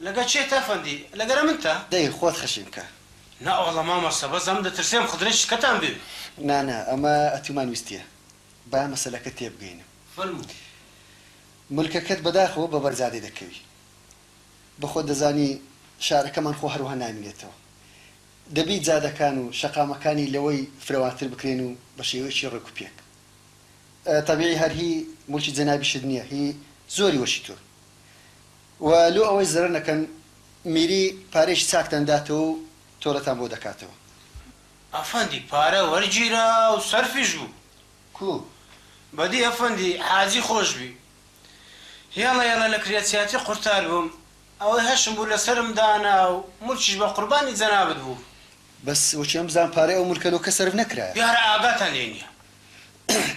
لەگە چێت ئەفەندی لەگەرە من تا دەی خۆت خەشی بکە ناوەڵە مامەسە بەزەم دەترسێم خدرێ شکەتان بێ نانا ئەمە ئەتومان ویستیە با مەسەلەکە تێبگەینە فەرموو ملکەکەت بەداخەوە بە بەرزادی دەکەوی بەخۆ دەزانی شارەکەمان خۆ هەروەها نامێنێتەوە دەبی جادەکان و شەقامەکانی لەوەی فرەواتر بکرێن و بە شێوەیەکی ڕێک و پێک تەبیعی هەر هی ملکی جەنابیشت نییە هی زۆری وەشی تۆ و لۆ ئەوەی زەرەر نەکەن میری پارێکی چاکتەنداتەوە و تۆڵەتان بۆ دەکاتەوە ئەفەندی پارە وەرگیرە و سەرفیش بوو کو بەدی ئەفەندی حاجی خۆش بی هێڵە هێڵە لە کرێچیاتی قورتار بووم ئەوەی هەشم بوو لەسرم دانا و ملکیش بە قوربانی جەنابەت بوو بەس وەچێم بزان پارەی ئەو ملکەلۆ کە سەرف نەکرایە دیارە ئاگاتان لێ نییە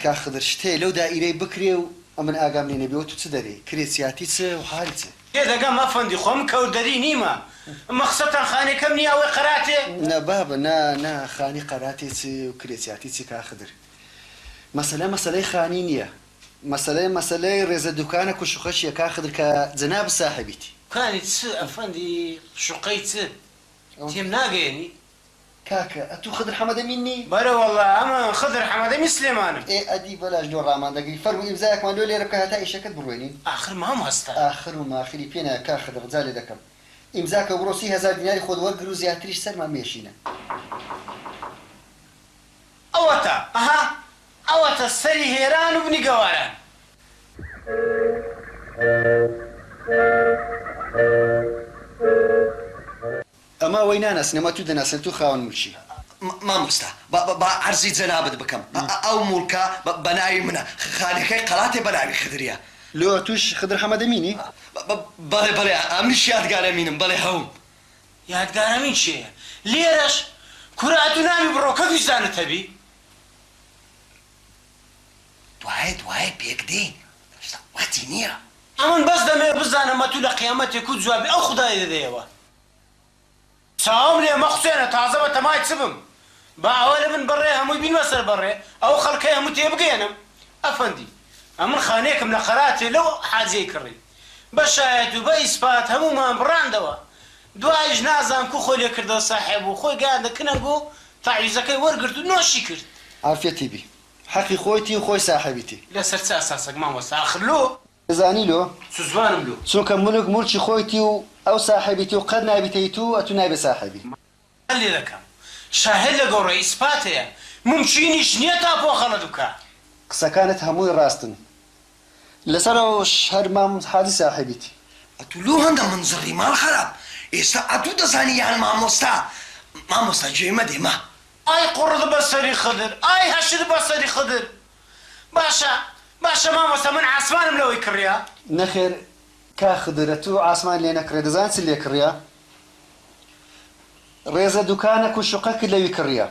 کا خدر شتێ لەو دائیرەی بکرێ و ئەمن ئاگام لێ نەبێەوە تو چ دەرێ کرێچیاتی چ و حالی چ تێدەگەم ئەفەندی خۆم کەوتدەری نیمە مەخسەتان خانێکەم نییە ئەوەی قەراتێ نە بابە نا خانی قەراتێ چ و کرێچیاتی چی کا خدر مەسەلەی خانی نییە مەسەلەی ڕێزە دوکانە کوشخەشیە کا خدر کە جەناب ساحبیتی کانی چ ئەفەندی شوقەی چ تێم ناگەێنی کاکە ئەتوو خدر حەمەدەمیننی بەرە وەڵا ئەمە خدر حەمەدەمی سلێمانم ئەدی بەلاش دۆ ڕامان دەگری فەرمو ئیمزایەکمان لۆ لێرە بکە هەتا ئیشەکەت بڕوێنین ئاخر مام هەستا ئاخر و ماخری پێ نایە کا خدر جا لێ دەکەم ئیمزاکە بڕۆ 30,000 دیناری خۆت وەرگر و زیاتریش سەرمان مێشینە ئەوەتە ئەها ئەوەتە سەری هێران و بنی گەواران ئەمە وەی ناناسنەمە تو دەناسن تو خاوەن مولچی مامۆستا با عەرزی جەنابەت بکەم ئەو مولکە بە ناوی منە خانەکەی قەڵاتێ بە ناوی خدرە لۆ توش خدر حەمەدەمینی بەڵێ ئەمنیش یادگارەمینم بەڵێ هەوم یادگارەمین چییە لێرەش کوراتو نامی بڕۆکە ویزانت هەبی دوایە پێک دێین واتی نییە ئەمن بەس دەمێ بزانم ئەتوو لە قیامەتێک و جوابی ئەو خودای دەدەیەوە چاوم لێ مەخسوێنە تازە بە تەمای چبم با ئەوە لە من بەڕێ هەمووی بینوە سەر بەڕێ ئەو خەڵکەی هەموو تێبگەێنم ئەفەندی ئەمن خانەیەکم لە قەراتێ لەو حاجەی کڕی بە شایەت و بە ئیسپات هەموومان بڕاندەوە دوایش نازان کو خۆی لێ کردەوە ساحێب و خۆی گیاندە کنەنگ و تاعویزەکەی وەرگرت و نۆشی کرد عافێتی بی حەقی خۆیتی و خۆی ساحەبیتی لەسەر چ ئەساسێک مامۆستا ئاخر لۆ دەزانی لۆ سوزوانم لۆ چونکە مولکی خۆیتی و ئەو ساحەبیتی و قەت نابیتەی تو ئەتو نایبێ ساحەبی لێ دەکەم شاهد لە گەوڕێ ئیسپات هەیە ممچینیش نییە تا بۆ خەڵەت بکە قسەکانت هەمووی ڕاستن لەسەرەوەش هەر مام حاجی ساحەبیتی ئەتولو هەندە منزڕی ماڵ خراپ ئێستا ئەتوو دەزانی یان مامۆستا گوێمە دێمە ئای قوڕت بەسەری خدر ئای هەشت بەسەری خدر باشە مامۆستا من عاسمانم لەوەی کڕیا نەخێر کا خدرە تو ئاسمان لێ نەکڕێ دەزان چ لێ کڕیا ڕێزە دوکانە و شوقەکە لەوی کڕیا